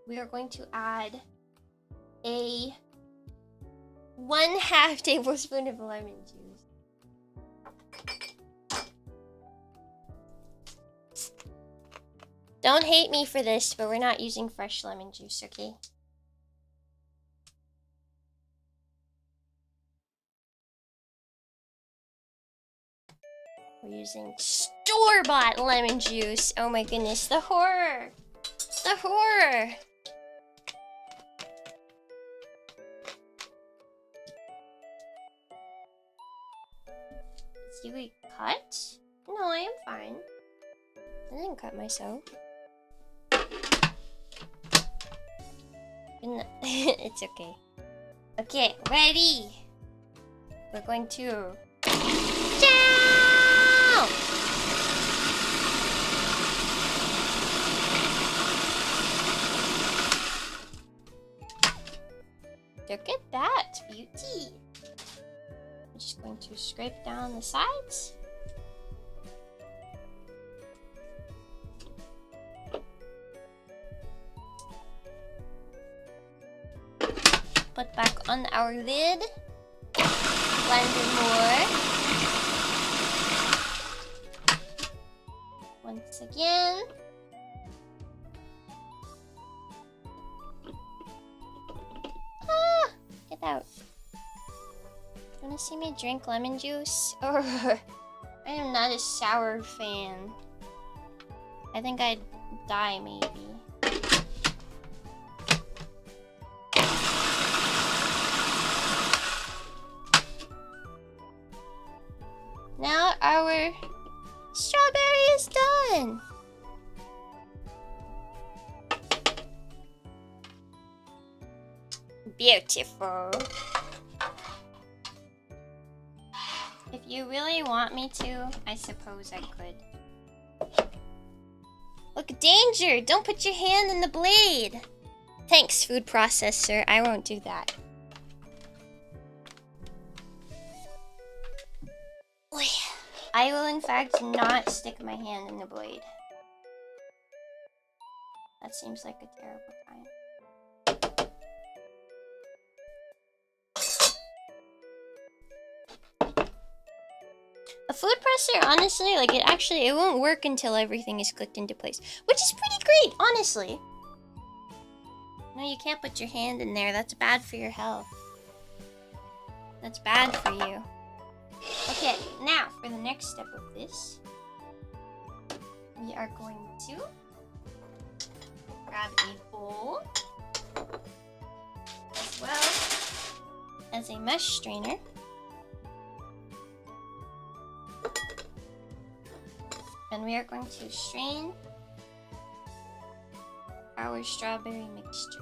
We are going to add a 1/2 tablespoon of lemon juice. Don't hate me for this, but we're not using fresh lemon juice, okay? We're using store-bought lemon juice. Oh my goodness, the horror! The horror! Did we cut? No, I am fine. I didn't cut myself. It's okay. Okay, ready! We're going to... Ciao! Look at that beauty! I'm just going to scrape down the sides. Put back on our lid. Blend in more. Once again. Ah! Get out. You wanna see me drink lemon juice? Oh, I am not a sour fan. I think I'd die maybe. Now our strawberry is done. Beautiful. If you really want me to, I suppose I could. Look, danger! Don't put your hand in the blade! Thanks, food processor. I won't do that. I will, in fact, not stick my hand in the blade. That seems like a terrible time. A food presser, honestly, like it won't work until everything is clicked into place, which is pretty great, honestly. No, you can't put your hand in there. That's bad for your health. That's bad for you. Okay, now for the next step of this, we are going to grab a bowl as well as a mesh strainer. And we are going to strain our strawberry mixture.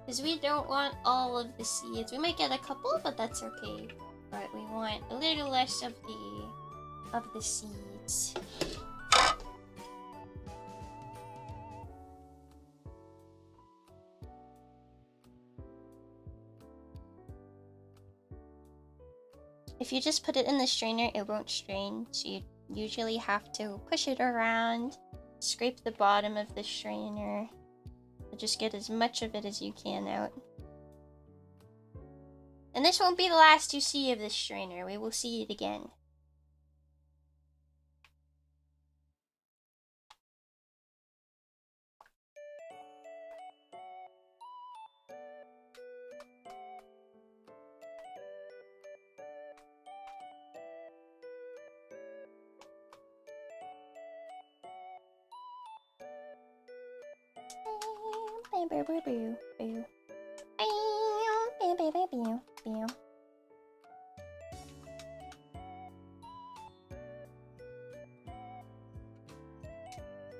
Because we don't want all of the seeds. We might get a couple, but that's okay. But we want a little less of the seeds. If you just put it in the strainer, it won't strain, so you usually have to push it around, scrape the bottom of the strainer, to just get as much of it as you can out. And this won't be the last you see of this strainer. We will see it again.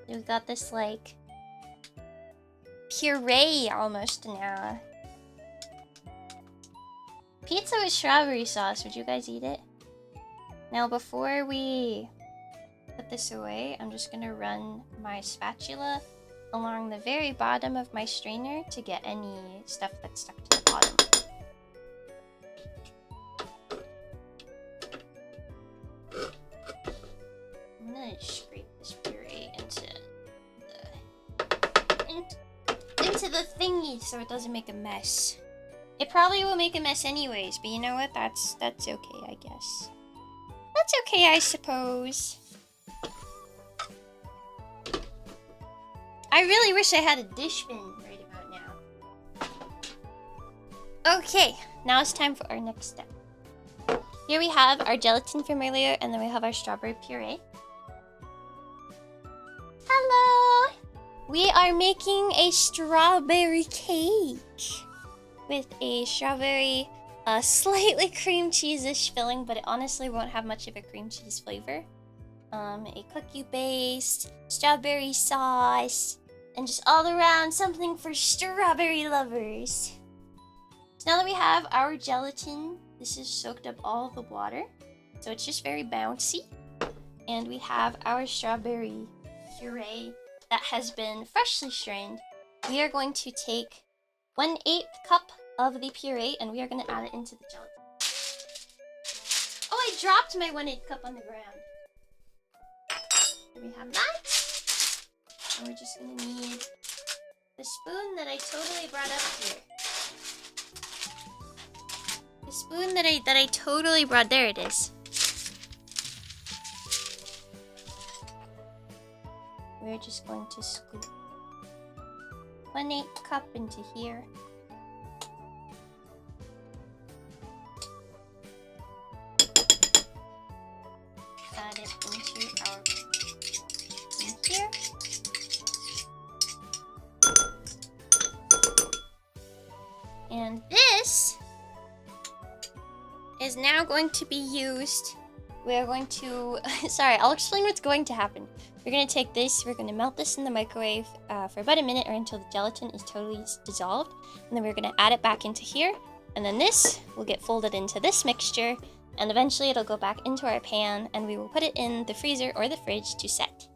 We've got this like puree almost now. Pizza with strawberry sauce. Would you guys eat it? Now before we put this away, I'm just gonna run my spatula along the very bottom of my strainer to get any stuff that's stuck to the bottom. I'm gonna scrape this puree into the thingy so it doesn't make a mess. It probably will make a mess anyways, but you know what? That's okay, I guess. That's okay, I suppose. I really wish I had a dish bin right about now. Okay, now it's time for our next step. Here we have our gelatin from earlier, and then we have our strawberry puree. Hello! We are making a strawberry cake with a strawberry, slightly cream cheese-ish filling, but it honestly won't have much of a cream cheese flavor. A cookie-based strawberry sauce, and just all around something for strawberry lovers. So now that we have our gelatin, this has soaked up all the water, so it's just very bouncy. And we have our strawberry puree that has been freshly strained. We are going to take 1/8 cup of the puree and we are going to add it into the gelatin. Oh, I dropped my 1/8 cup on the ground. There we have that. And we're just going to need the spoon that I totally brought up here. The spoon that I totally brought, there it is. We're just going to scoop 1/8 cup into here. Add it into our in here. And this is now going to be used. We're going to, sorry, I'll explain what's going to happen. We're going to take this, we're going to melt this in the microwave for about a minute or until the gelatin is totally dissolved. And then we're going to add it back into here. And then this will get folded into this mixture. And eventually it'll go back into our pan and we will put it in the freezer or the fridge to set.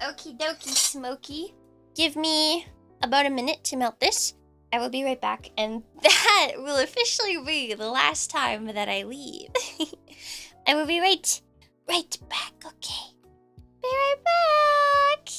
Okie dokie, Smokey. Give me about a minute to melt this. I will be right back, and that will officially be the last time that I leave. I will be right back, okay? Be right back!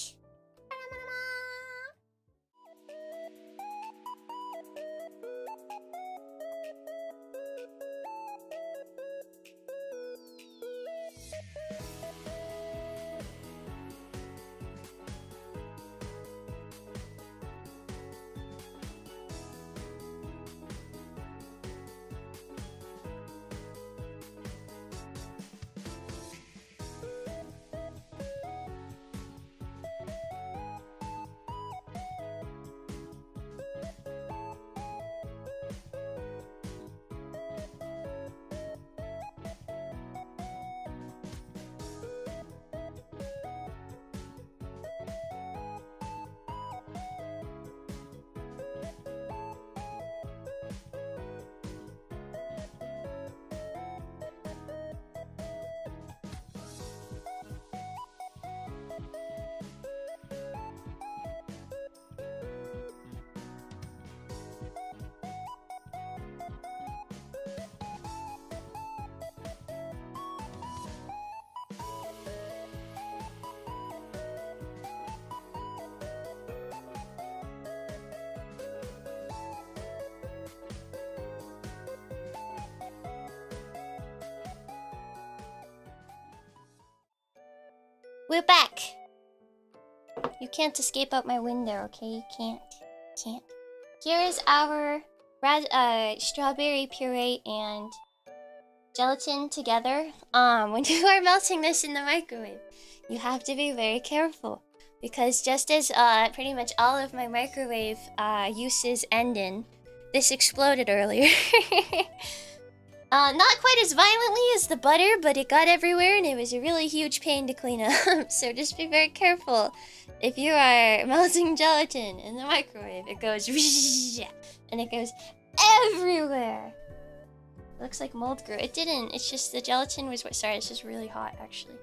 We're back. You can't escape out my window, okay? You can't. Can't. Here is our strawberry puree and gelatin together. When you are melting this in the microwave, you have to be very careful because just as pretty much all of my microwave uses end in, this exploded earlier. Not quite as violently as the butter, but it got everywhere and it was a really huge pain to clean up. So just be very careful. If you are melting gelatin in the microwave, it goes and it goes everywhere. It looks like mold grew. It didn't. It's just the gelatin was what. Sorry, it's just really hot actually.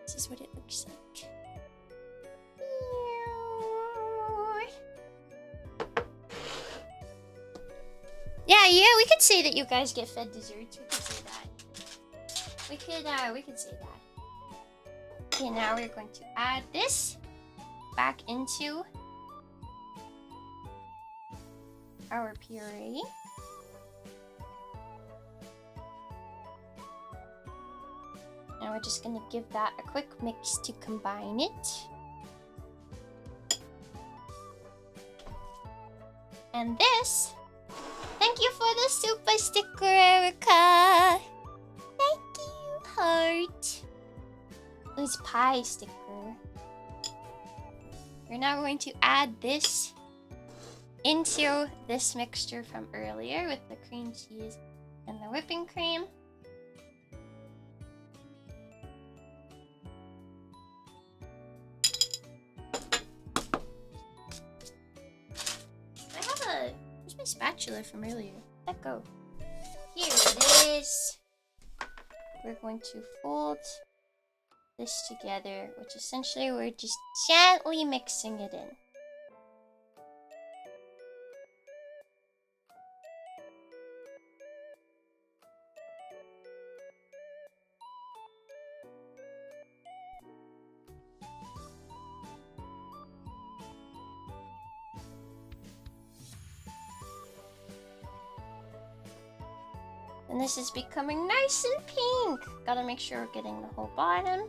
This is what it looks like. Yeah, we could say that you guys get fed desserts. We could say that. We could say that. Okay, now we're going to add this back into our puree. Now we're just gonna give that a quick mix to combine it. And this, thank you for the super sticker, Erica. Thank you, heart. It's pie sticker. We're now going to add this into this mixture from earlier with the cream cheese and the whipping cream. Where's my spatula from earlier? Where'd that go? Here it is. We're going to fold this together, which essentially we're just gently mixing it in. And this is becoming nice and pink. Gotta make sure we're getting the whole bottom.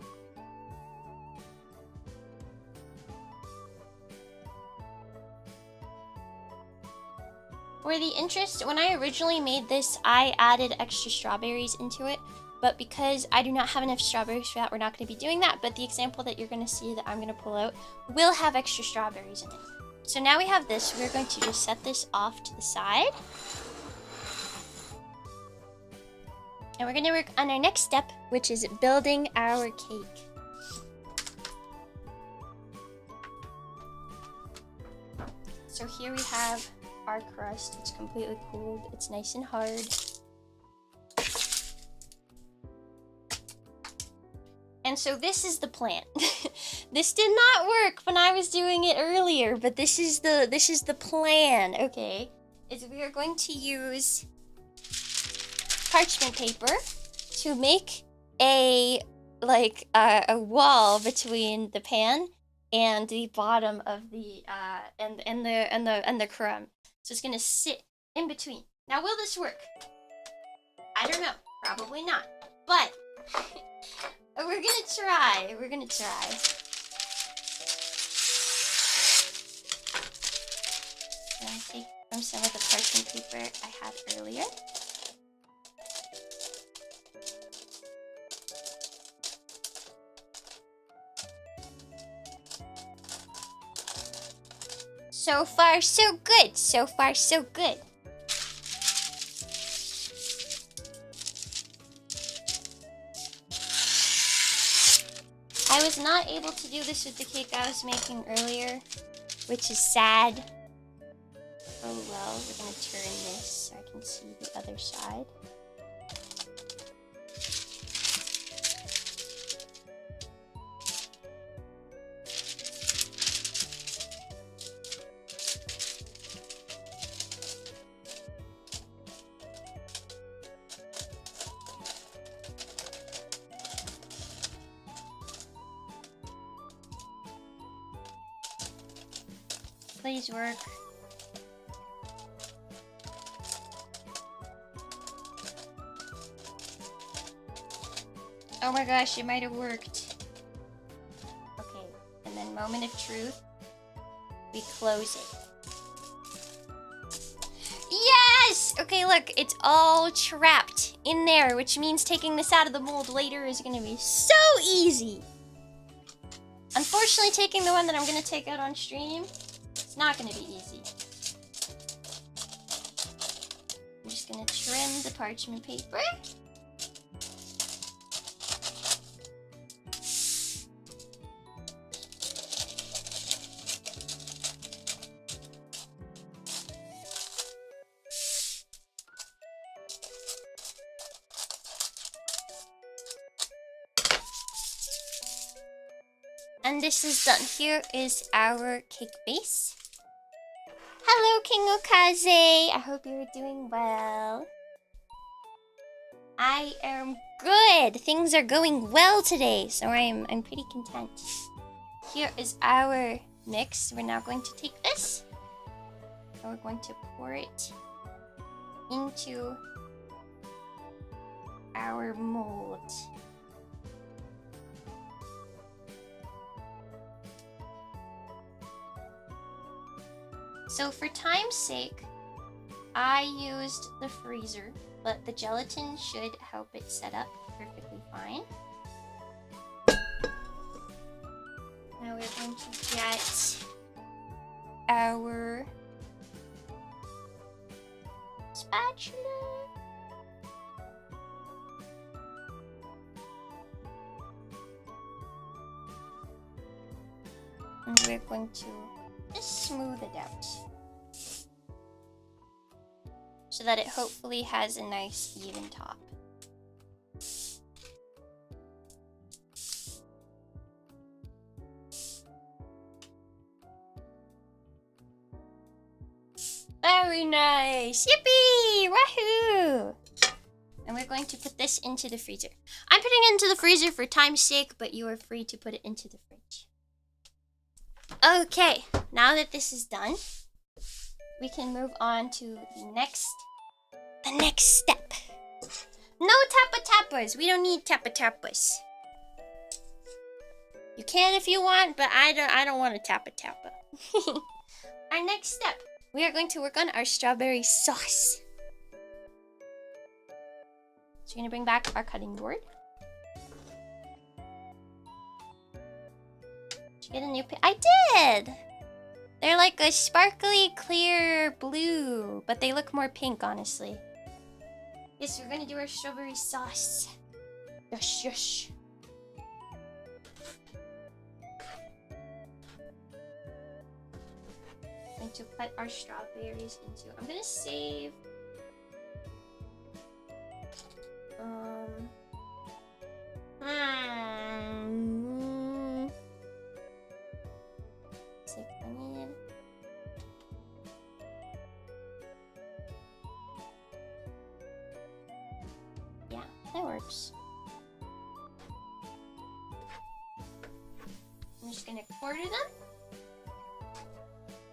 For the interest, when I originally made this, I added extra strawberries into it. But because I do not have enough strawberries for that, we're not going to be doing that. But the example that you're going to see that I'm going to pull out will have extra strawberries in it. So now we have this. We're going to just set this off to the side. And we're going to work on our next step, which is building our cake. So here we have our crust. It's completely cooled. It's nice and hard. And so this is the plan. This did not work when I was doing it earlier, but this is the plan, okay? Is we are going to use parchment paper to make a wall between the pan and the bottom of the and the crumb. So it's gonna sit in between. Now, will this work? I don't know. Probably not. But we're gonna try. We're gonna try. I'm gonna take from some of the parchment paper I had earlier. So far, so good. So far, so good. I was not able to do this with the cake I was making earlier, which is sad. Oh well, we're gonna turn this so I can see the other side. Please work. Oh my gosh, it might have worked. moment of truth, we close it. Yes! Okay, look, it's all trapped in there, which means taking this out of the mold later is gonna be so easy. Unfortunately, taking the one that I'm gonna take out on stream, it's not gonna be easy. I'm just gonna trim the parchment paper. And this is done. Here is our cake base. Hello, King Okaze. I hope you're doing well. I am good. Things are going well today, so I'm pretty content. Here is our mix. We're now going to take this, and we're going to pour it into our mold. So for time's sake, I used the freezer, but the gelatin should help it set up perfectly fine. Now we're going to get our spatula. And we're going to just smooth it out so that it hopefully has a nice even top. Very nice! Yippee! Wahoo! And we're going to put this into the freezer. I'm putting it into the freezer for time's sake, but you are free to put it into the fridge. Okay, now that this is done, we can move on to the next step. No tappa-tappas. We don't need tappa-tappas. You can if you want, but I don't want a tappa-tappa. Our next step, we are going to work on our strawberry sauce. So we're gonna bring back our cutting board. Did you get a new I did! They're like a sparkly, clear blue, but they look more pink, honestly. Yes, we're gonna do our strawberry sauce. Yush, yush. I'm going to cut our strawberries into... I'm gonna save... Save onion. Yeah, that works. I'm just gonna quarter them.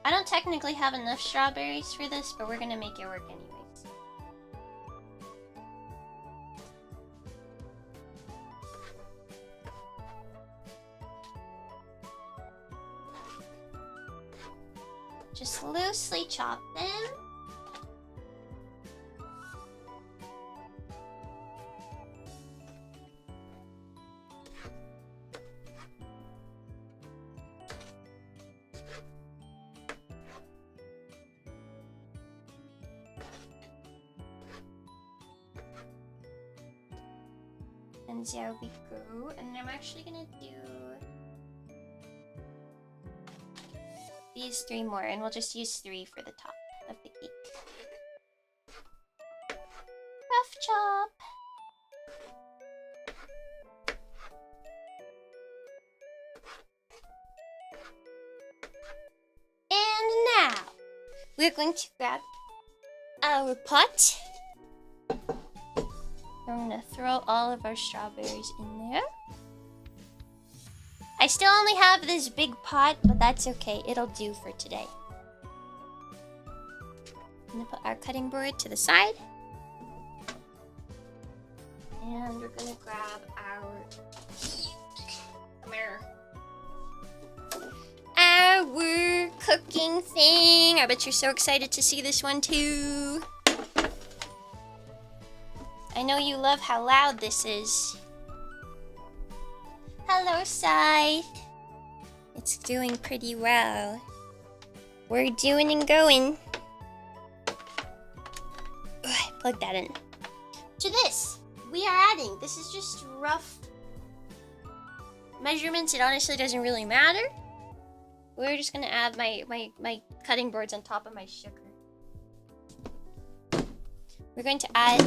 I don't technically have enough strawberries for this, but we're gonna make it work anyways. Just loosely chop them. And there we go. And I'm actually gonna do these 3 more, and we'll just use 3 for the top of the cake. Rough chop. And now we're going to grab our pot. I'm gonna throw all of our strawberries in there. I still only have this big pot, but that's okay. It'll do for today. I'm gonna put our cutting board to the side. And we're gonna grab our... Come here. cooking thing. I bet you're so excited to see this one too. I know you love how loud this is. Hello, Scythe. It's doing pretty well. We're doing and going. Ugh, plug that in. To this, we are adding. This is just rough measurements. It honestly doesn't really matter. We're just gonna add my cutting boards on top of my sugar. We're going to add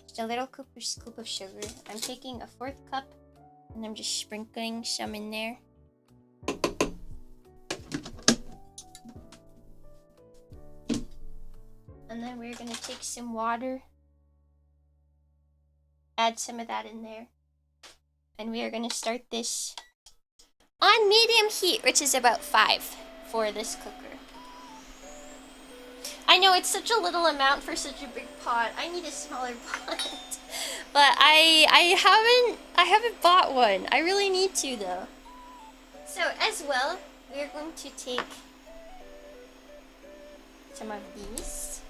just a little scoop of sugar. I'm taking a 1/4 cup and I'm just sprinkling some in there. And then we're gonna take some water, add some of that in there, and we are gonna start this on medium heat, which is about 5 for this cooker. I know it's such a little amount for such a big pot. I need a smaller pot. But I haven't bought one. I really need to though. So as well, we're going to take some of these.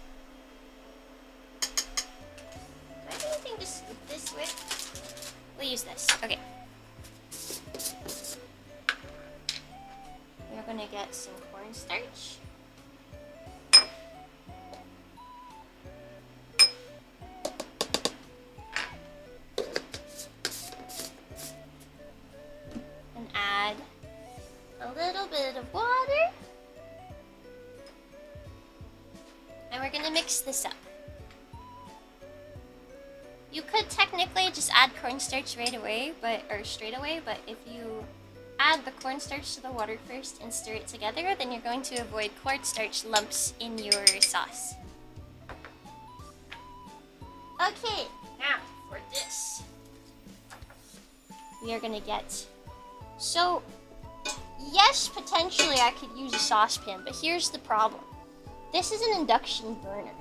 Do I have anything to scoop this with? We'll use this. Okay. We're gonna get some cornstarch. And add a little bit of water. And we're gonna mix this up. You could technically just add cornstarch right away, or straight away, but if you add the cornstarch to the water first and stir it together, then you're going to avoid cornstarch lumps in your sauce. Okay, now for this. We are gonna get... So, yes, potentially I could use a saucepan, but here's the problem. This is an induction burner,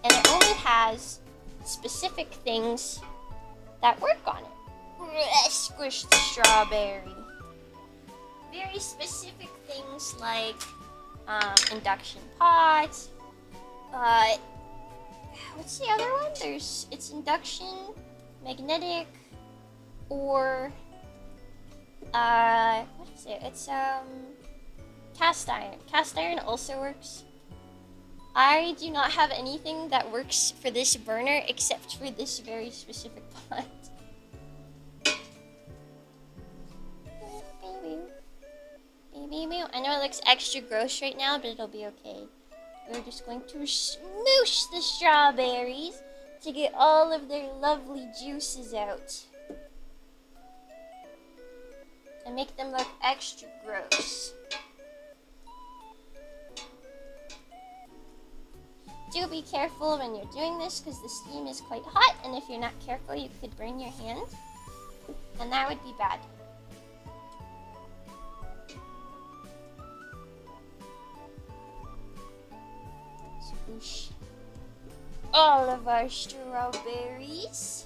and it only has specific things that work on it. Squish the strawberry. Very specific things like induction pots. What's the other one? It's induction, magnetic, or what is it? It's cast iron. Cast iron also works. I do not have anything that works for this burner except for this very specific pot. I know it looks extra gross right now, but it'll be okay. We're just going to smoosh the strawberries to get all of their lovely juices out. And make them look extra gross. Do be careful when you're doing this because the steam is quite hot, and if you're not careful you could burn your hand, and that would be bad. Swoosh all of our strawberries.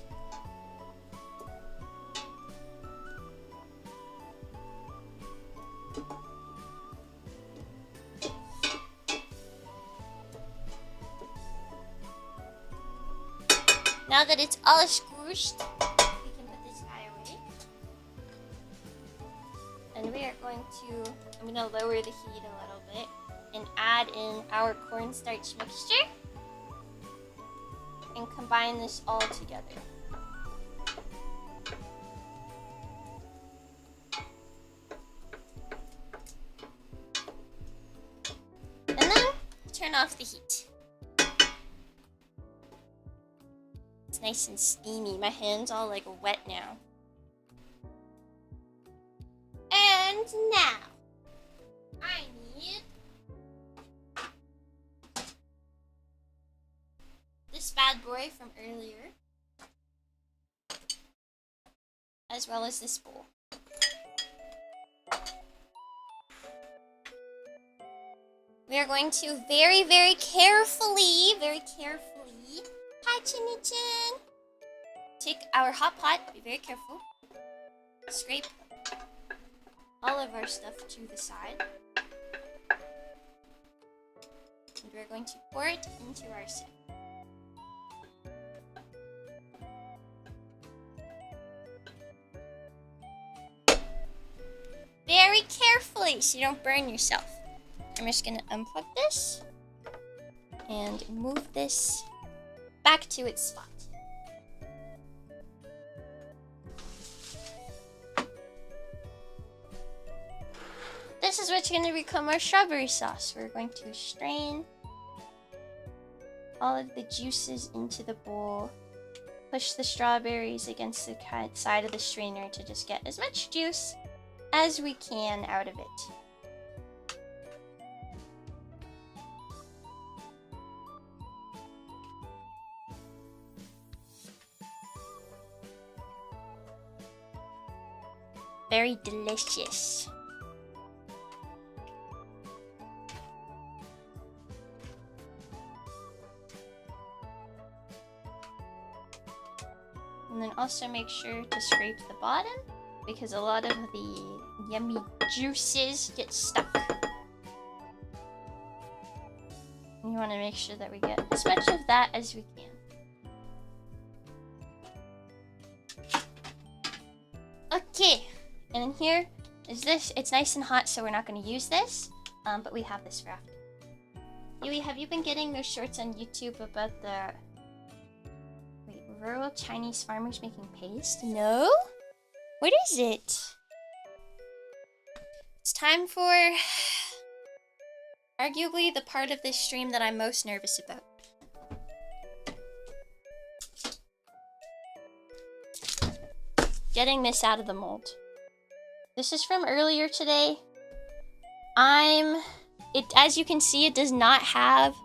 Now that it's all squished, we can put this guy away. And we are going to, I'm going to lower the heat a little bit and add in our cornstarch mixture and combine this all together. And then turn off the heat. Nice and steamy. My hand's all like wet now. And now I need this bad boy from earlier, as well as this bowl. We are going to very, very carefully, hi, Chinny-chan. Take our hot pot, be very careful. Scrape all of our stuff to the side. And we're going to pour it into our soup. Very carefully so you don't burn yourself. I'm just gonna unplug this and move this back to its spot. This is what's going to become our strawberry sauce. We're going to strain all of the juices into the bowl. Push the strawberries against the side of the strainer to just get as much juice as we can out of it. Very delicious. And then also make sure to scrape the bottom because a lot of the yummy juices get stuck. And you want to make sure that we get as much of that as we can. Okay, and in here is this. It's nice and hot, so we're not going to use this, but we have this for after. Yui, have you been getting those shorts on YouTube about the rural Chinese farmers making paste? No? What is it? It's time for arguably the part of this stream that I'm most nervous about. Getting this out of the mold. This is from earlier today. As you can see, it does not have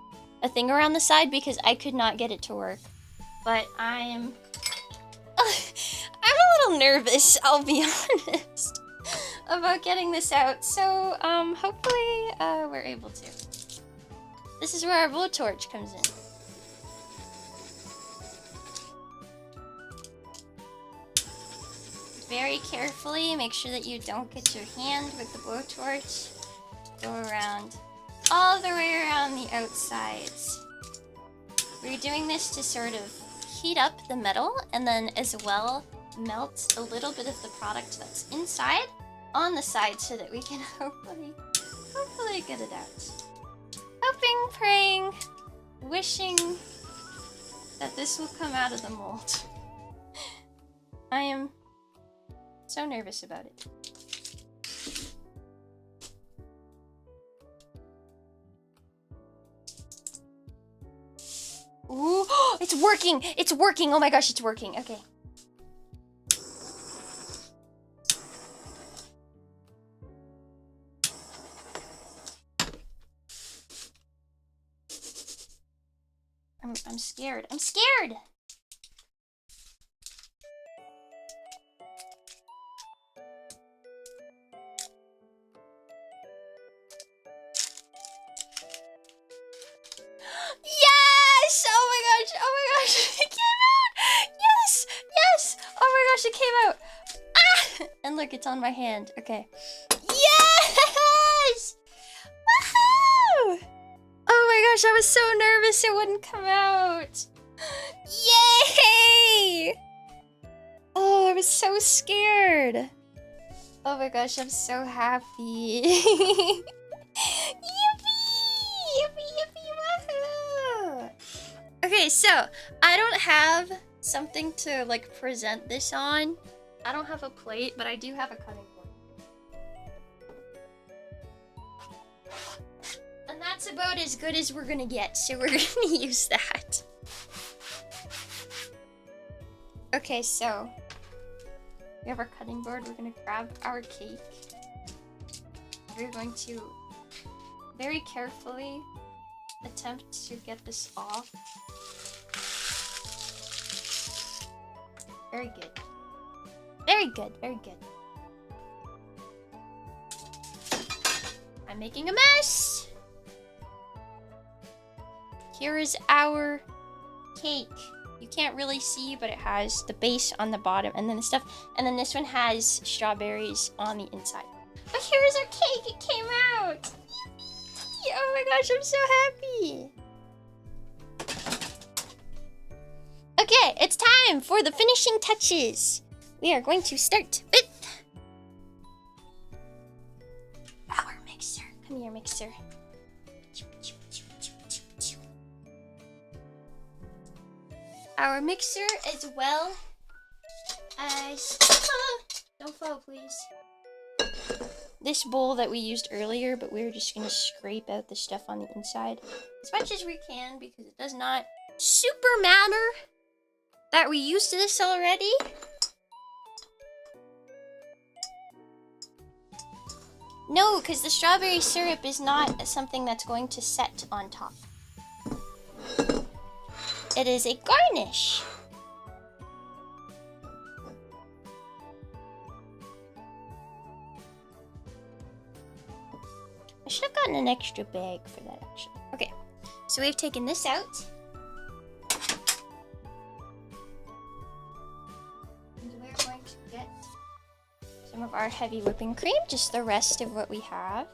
a thing around the side because I could not get it to work. But I'm a little nervous, I'll be honest, about getting this out. So, hopefully, we're able to. This is where our blowtorch comes in. Very carefully, make sure that you don't get your hand with the blowtorch. Go around, all the way around the outsides. We're doing this to sort of heat up the metal and then as well melt a little bit of the product that's inside on the side so that we can hopefully get it out. Hoping, praying, wishing that this will come out of the mold. I am so nervous about it. Ooh, it's working! It's working! Oh my gosh, it's working. Okay. I'm scared. I'm scared! Yes! Oh my gosh! Oh my gosh! It came out! Yes! Yes! Oh my gosh, it came out! Ah! And look, it's on my hand. Okay. Yes! Woohoo! Oh my gosh, I was so nervous it wouldn't come out. Yay! Oh, I was so scared. Oh my gosh, I'm so happy. Yippee! Yippee, yippee, woohoo! Okay, so I don't have something to like present this on. I don't have a plate, but I do have a cutting board. And that's about as good as we're gonna get, so we're gonna use that. Okay, so we have our cutting board. We're gonna grab our cake. We're going to very carefully attempt to get this off. Very good. Very good, very good. I'm making a mess! Here is our cake. You can't really see, but it has the base on the bottom and then the stuff. And then this one has strawberries on the inside. But here's our cake! It came out! Yippee! Oh my gosh, I'm so happy. Okay, it's time for the finishing touches. We are going to start with our mixer. Come here, mixer. Our mixer as well as... don't fall, please. This bowl that we used earlier, but we're just gonna scrape out the stuff on the inside as much as we can because it does not super matter that we used this already. No, because the strawberry syrup is not something that's going to set on top. It is a garnish. I should have gotten an extra bag for that, actually. Okay, so we've taken this out. And we're going to get some of our heavy whipping cream, just the rest of what we have.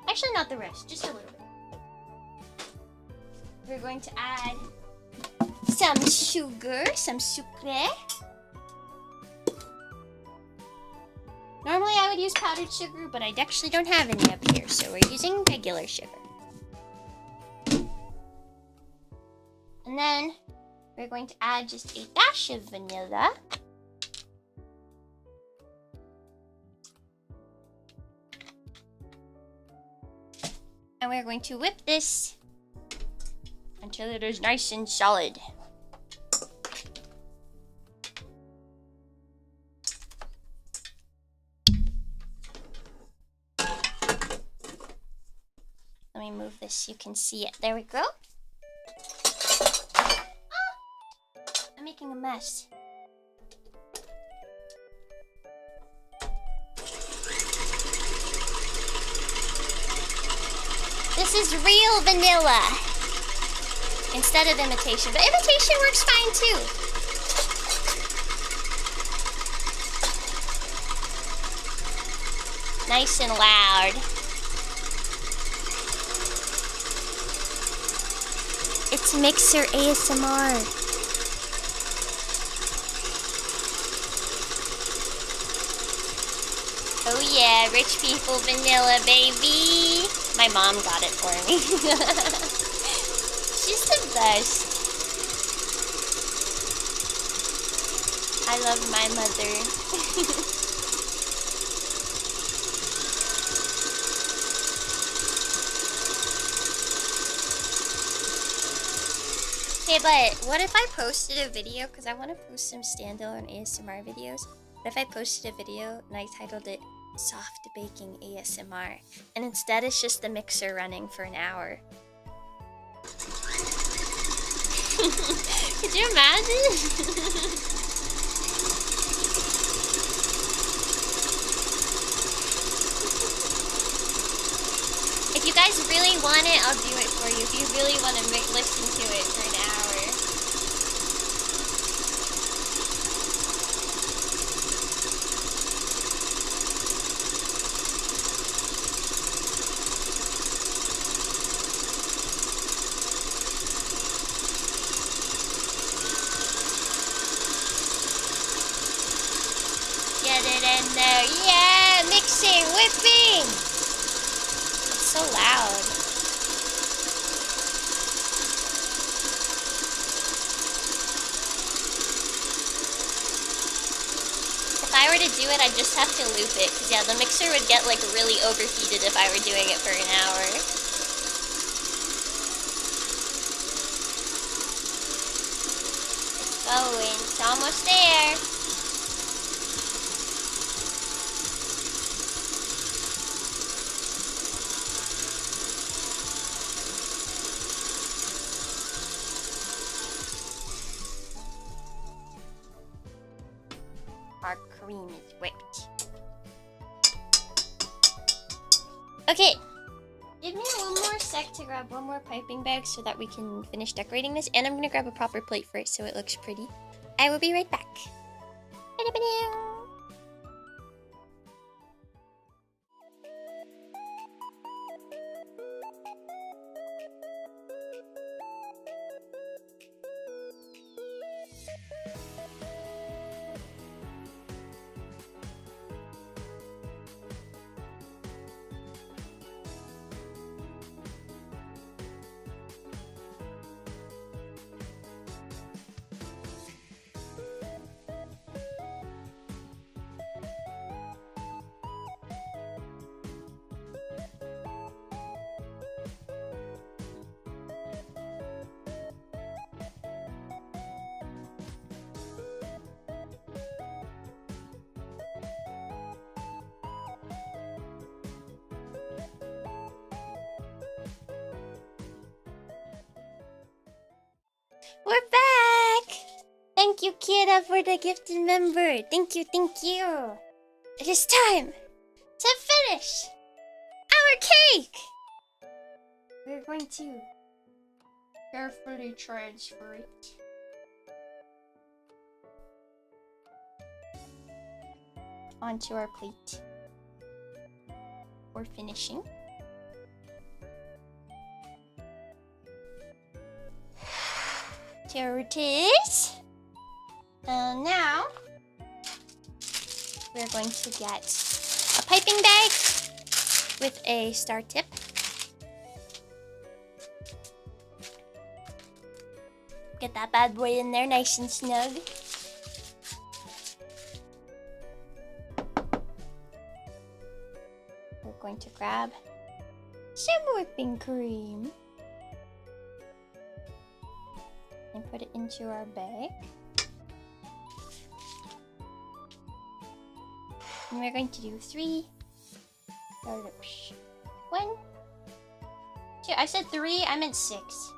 Actually, not the rest, just a little bit. We're going to add some sugar, some sucre. Normally I would use powdered sugar, but I actually don't have any up here, so we're using regular sugar. And then we're going to add just a dash of vanilla. And we're going to whip this until it is nice and solid. Let me move this so you can see it. There we go. Ah! I'm making a mess. This is real vanilla instead of imitation, but imitation works fine too. Nice and loud. It's mixer ASMR. Oh yeah, rich people vanilla, baby. My mom got it for me. She's the best. I love my mother. Hey, but what if I posted a video? Because I want to post some standalone ASMR videos. What if I posted a video and I titled it Soft Baking ASMR? And instead it's just the mixer running for an hour. Could you imagine? If you guys really want it, I'll do it for you. If you really want to listen to it for an hour. Get it in there. Yeah, mixing, whipping. It's so loud. If I were to do it, I'd just have to loop it. Because yeah, the mixer would get like really overheated if I were doing it for an hour. It's going. It's almost there. Our cream is whipped. Okay, give me one more sec to grab one more piping bag so that we can finish decorating this. And I'm gonna grab a proper plate for it so it looks pretty. I will be right back. you, Kira, for the gifted member. Thank you, thank you. It is time to finish our cake. We're going to carefully transfer it onto our plate for finishing. There it is. And now we're going to get a piping bag with a star tip. Get that bad boy in there nice and snug. We're going to grab some whipping cream and put it into our bag. And we're going to do 3 startups. 1, 2. I said 3, I meant 6.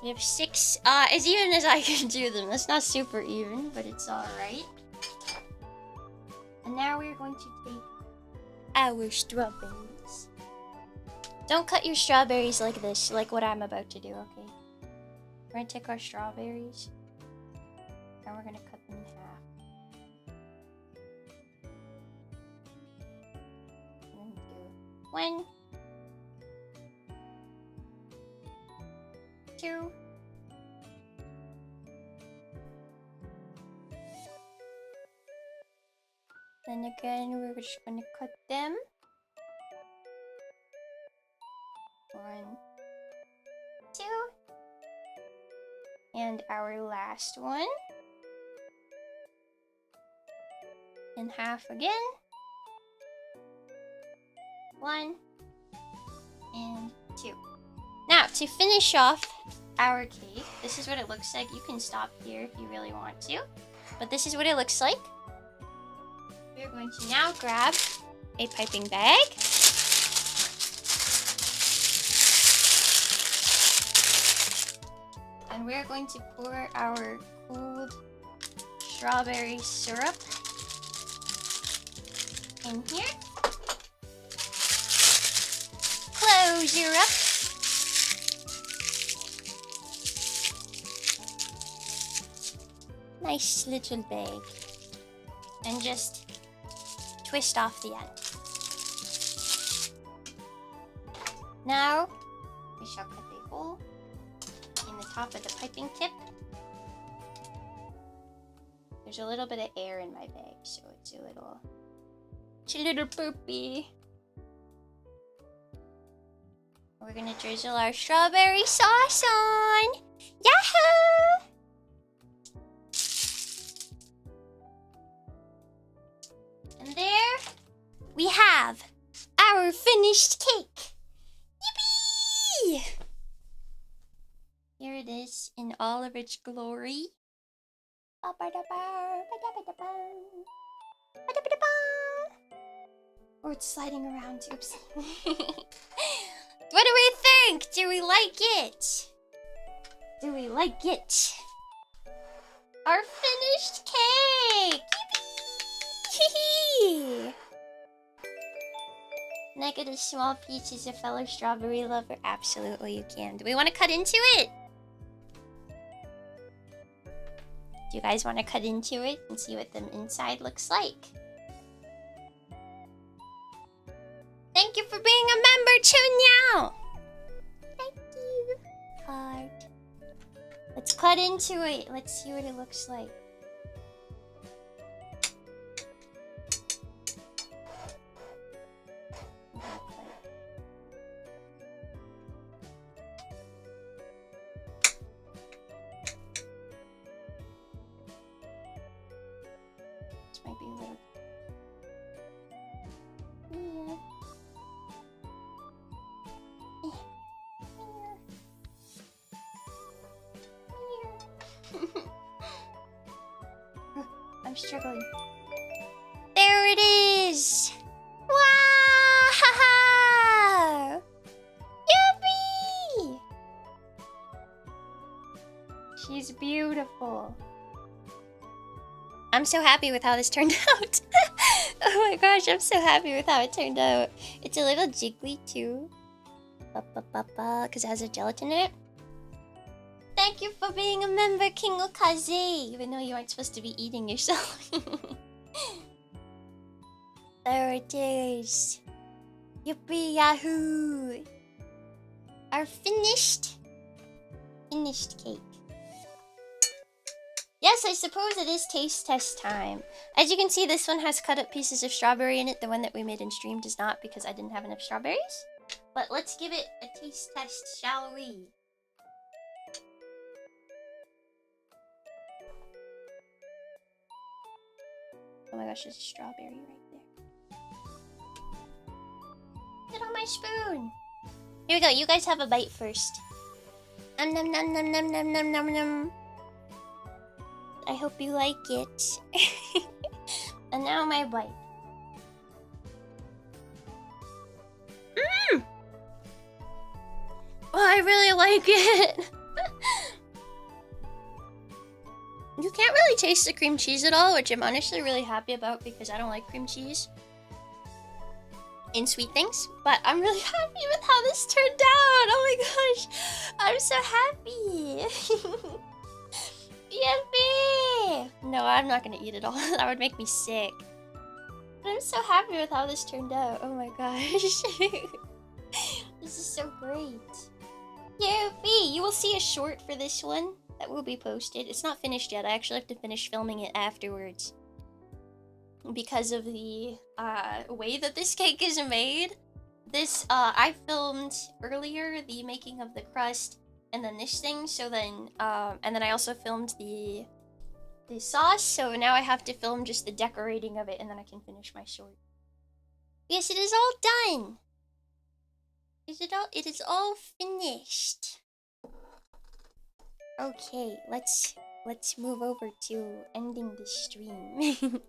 We have 6, as even as I can do them. That's not super even, but it's alright. And now we're going to take our strawberries. Don't cut your strawberries like this, like what I'm about to do, okay? We're gonna take our strawberries and we're gonna cut them in half. And then do 1, 2, then again we're just gonna cut them. 1, 2, and our last one in half again. 1 and 2. Now, to finish off our cake, this is what it looks like. You can stop here if you really want to, but this is what it looks like. We're going to now grab a piping bag. And we're going to pour our cooled strawberry syrup in here. Close her up. Nice little bag. And just twist off the end. Now, we shall cut a hole in the top of the piping tip. There's a little bit of air in my bag, so it's a little poopy. We're gonna drizzle our strawberry sauce on. Yahoo! And there we have our finished cake. Yippee! Here it is in all of its glory. Oh, it's sliding around. Oops. What do we think? Do we like it? Do we like it? Our finished cake! Yippee! Can I get a small piece as a fellow strawberry lover? Absolutely you can. Do we want to cut into it? Do you guys want to cut into it and see what the inside looks like? Thank you for being a member, Chunyao! Thank you. Heart. Let's cut into it. Let's see what it looks like. This might be a little... Yeah. I'm struggling. There it is! Wow! is beautiful. I'm so happy with how this turned out. Oh my gosh, I'm so happy with how it turned out. It's a little jiggly too. Because it has a gelatin in it. Thank you for being a member, King Okaze, even though you aren't supposed to be eating yourself. There it is. Yippee yahoo! Our finished cake. Yes, I suppose it is taste test time. As you can see, this one has cut up pieces of strawberry in it. The one that we made in stream does not because I didn't have enough strawberries. But let's give it a taste test, shall we? Oh my gosh, there's a strawberry right there. Get on my spoon! Here we go, you guys have a bite first. Nom nom nom nom nom nom nom nom nom. I hope you like it. And now my bite. Mmm! Oh, I really like it! You can't really taste the cream cheese at all, which I'm honestly really happy about because I don't like cream cheese in sweet things. But I'm really happy with how this turned out. Oh my gosh, I'm so happy. Yippee! No, I'm not gonna eat it all. That would make me sick. But I'm so happy with how this turned out. Oh my gosh. This is so great. Yippee! You will see a short for this one that will be posted. It's not finished yet. I actually have to finish filming it afterwards. Because of the way that this cake is made. This, I filmed earlier the making of the crust and then this thing. So then, and then I also filmed the sauce. So now I have to film just the decorating of it and then I can finish my short. Yes, it is all done. It is all finished. Okay, let's move over to ending the stream.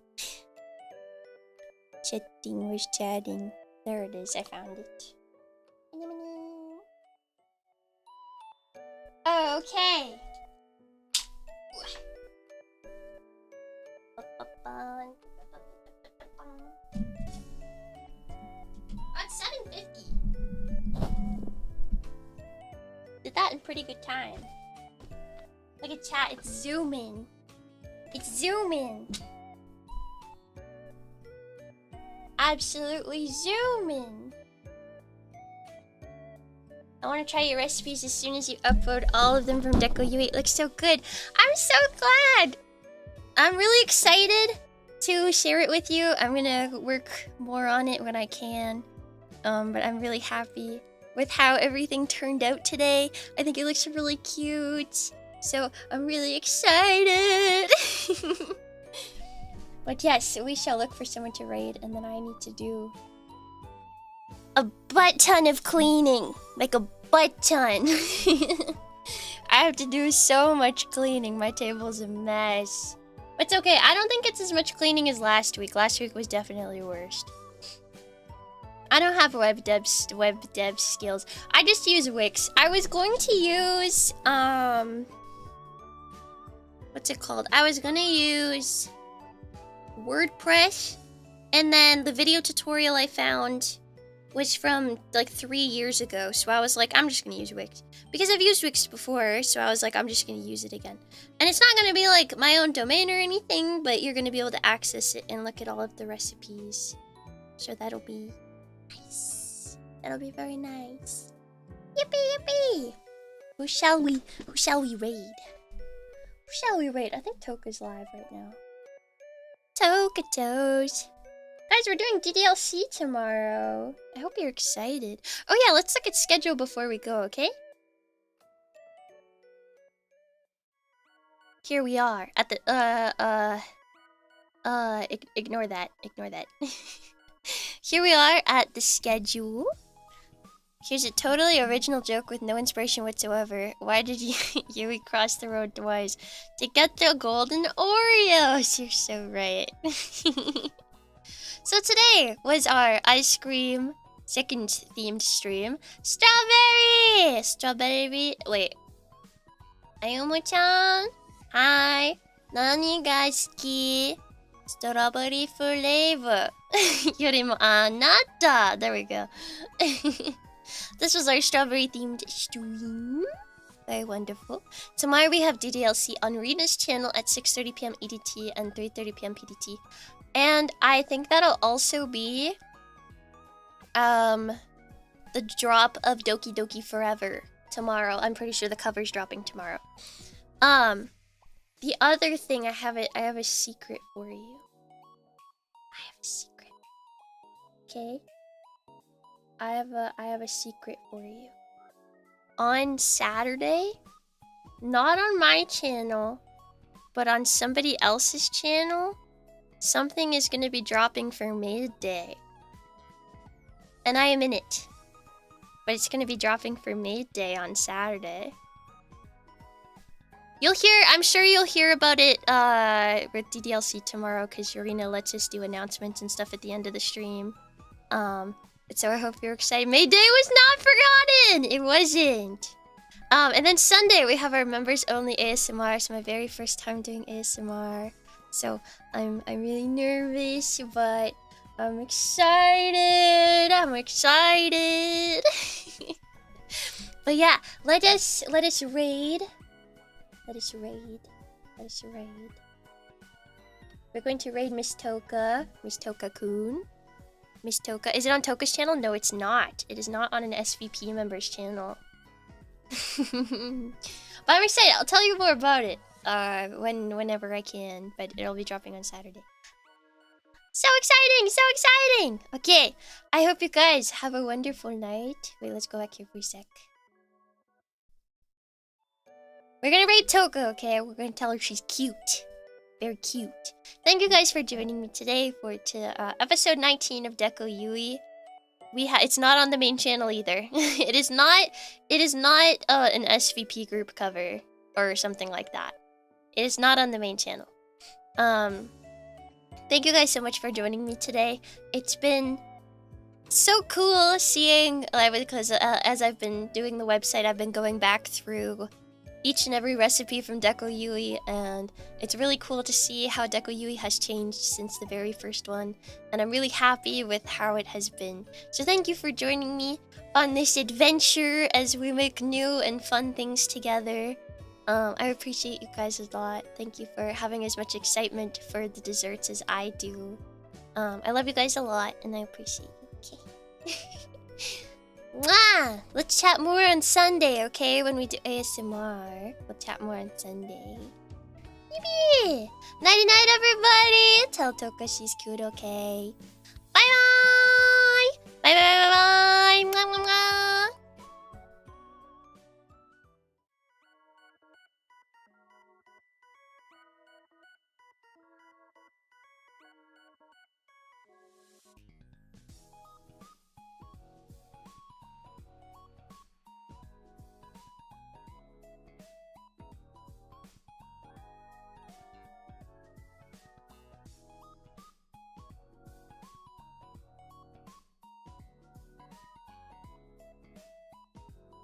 Chatting, where's chatting? There it is, I found it. Okay. It's 7:50. Did that in pretty good time. Look at chat, it's zooming. It's zooming. Absolutely zooming. I want to try your recipes as soon as you upload all of them from DECOYUI. It looks so good. I'm so glad. I'm really excited to share it with you. I'm gonna work more on it when I can. But I'm really happy with how everything turned out today. I think it looks really cute. So I'm really excited. But yes, we shall look for someone to raid, and then I need to do a butt ton of cleaning. Like a butt ton. I have to do so much cleaning. My table's a mess. But it's okay. I don't think it's as much cleaning as last week. Last week was definitely worst. I don't have web dev skills. I just use Wix. I was going to use what's it called? I was gonna use WordPress, and then the video tutorial I found was from like 3 years ago, so I was like, I'm just gonna use Wix because I've used Wix before, so I was like, I'm just gonna use it again. And it's not gonna be like my own domain or anything, but you're gonna be able to access it and look at all of the recipes, so that'll be nice. That'll be very nice. Yippee yippee! Who shall we raid? Who shall we raid? I think Toka's live right now. Toka Toes. Guys, we're doing DDLC tomorrow. I hope you're excited. Oh yeah, let's look at schedule before we go, okay? Here we are at the ignore that. Here we are at the schedule. Here's a totally original joke with no inspiration whatsoever. Why did you cross the road twice? To get the golden Oreos. You're so right. So today was our ice cream second themed stream. Strawberry! Wait. Ayumu-chan. Hi. Nani ga suki? Strawberry flavor. Yorimo anata. There we go. This was our strawberry themed stream. Very wonderful. Tomorrow we have DDLC on Rena's channel at 6:30 p.m. EDT and 3:30 p.m. PDT. And I think that'll also be the drop of Doki Doki Forever tomorrow. I'm pretty sure the cover's dropping tomorrow. The other thing I have a secret for you. I have a secret. Okay? I have a secret for you. On Saturday, not on my channel, but on somebody else's channel, something is going to be dropping for midday. And I am in it. But it's going to be dropping for midday on Saturday. I'm sure you'll hear about it with DDLC tomorrow, because Yorina lets us do announcements and stuff at the end of the stream. So I hope you're excited. Mayday was not forgotten! It wasn't. And then Sunday we have our members only ASMR. It's my very first time doing ASMR. So I'm really nervous, but I'm excited. But yeah, let us raid. Let us raid. We're going to raid Miss Toka. Miss Toka-kun. Miss Toka. Is it on Toka's channel? No, it's not. It is not on an SVP member's channel. But I'm excited. I'll tell you more about it whenever I can. But it'll be dropping on Saturday. So exciting! Okay, I hope you guys have a wonderful night. Wait, let's go back here for a sec. We're gonna raid Toka, okay? We're gonna tell her she's cute. Very cute. Thank you guys for joining me today for episode 19 of DECOYUI. It's not on the main channel either. It is not an SVP group cover or something like that. It is not on the main channel. Thank you guys so much for joining me today. It's been so cool seeing, because as I've been doing the website, I've been going back through each and every recipe from DECOYUI, and it's really cool to see how DECOYUI has changed since the very first one, and I'm really happy with how it has been. So thank you for joining me on this adventure as we make new and fun things together. I appreciate you guys a lot. Thank you for having as much excitement for the desserts as I do. I love you guys a lot, and I appreciate you. Okay. Mwah! Let's chat more on Sunday, okay? When we do ASMR. We'll chat more on Sunday. Yippee! Nighty-night, everybody! Tell Toka she's cute, okay? Bye-bye! Bye-bye-bye-bye! Mwah, mwah, mwah!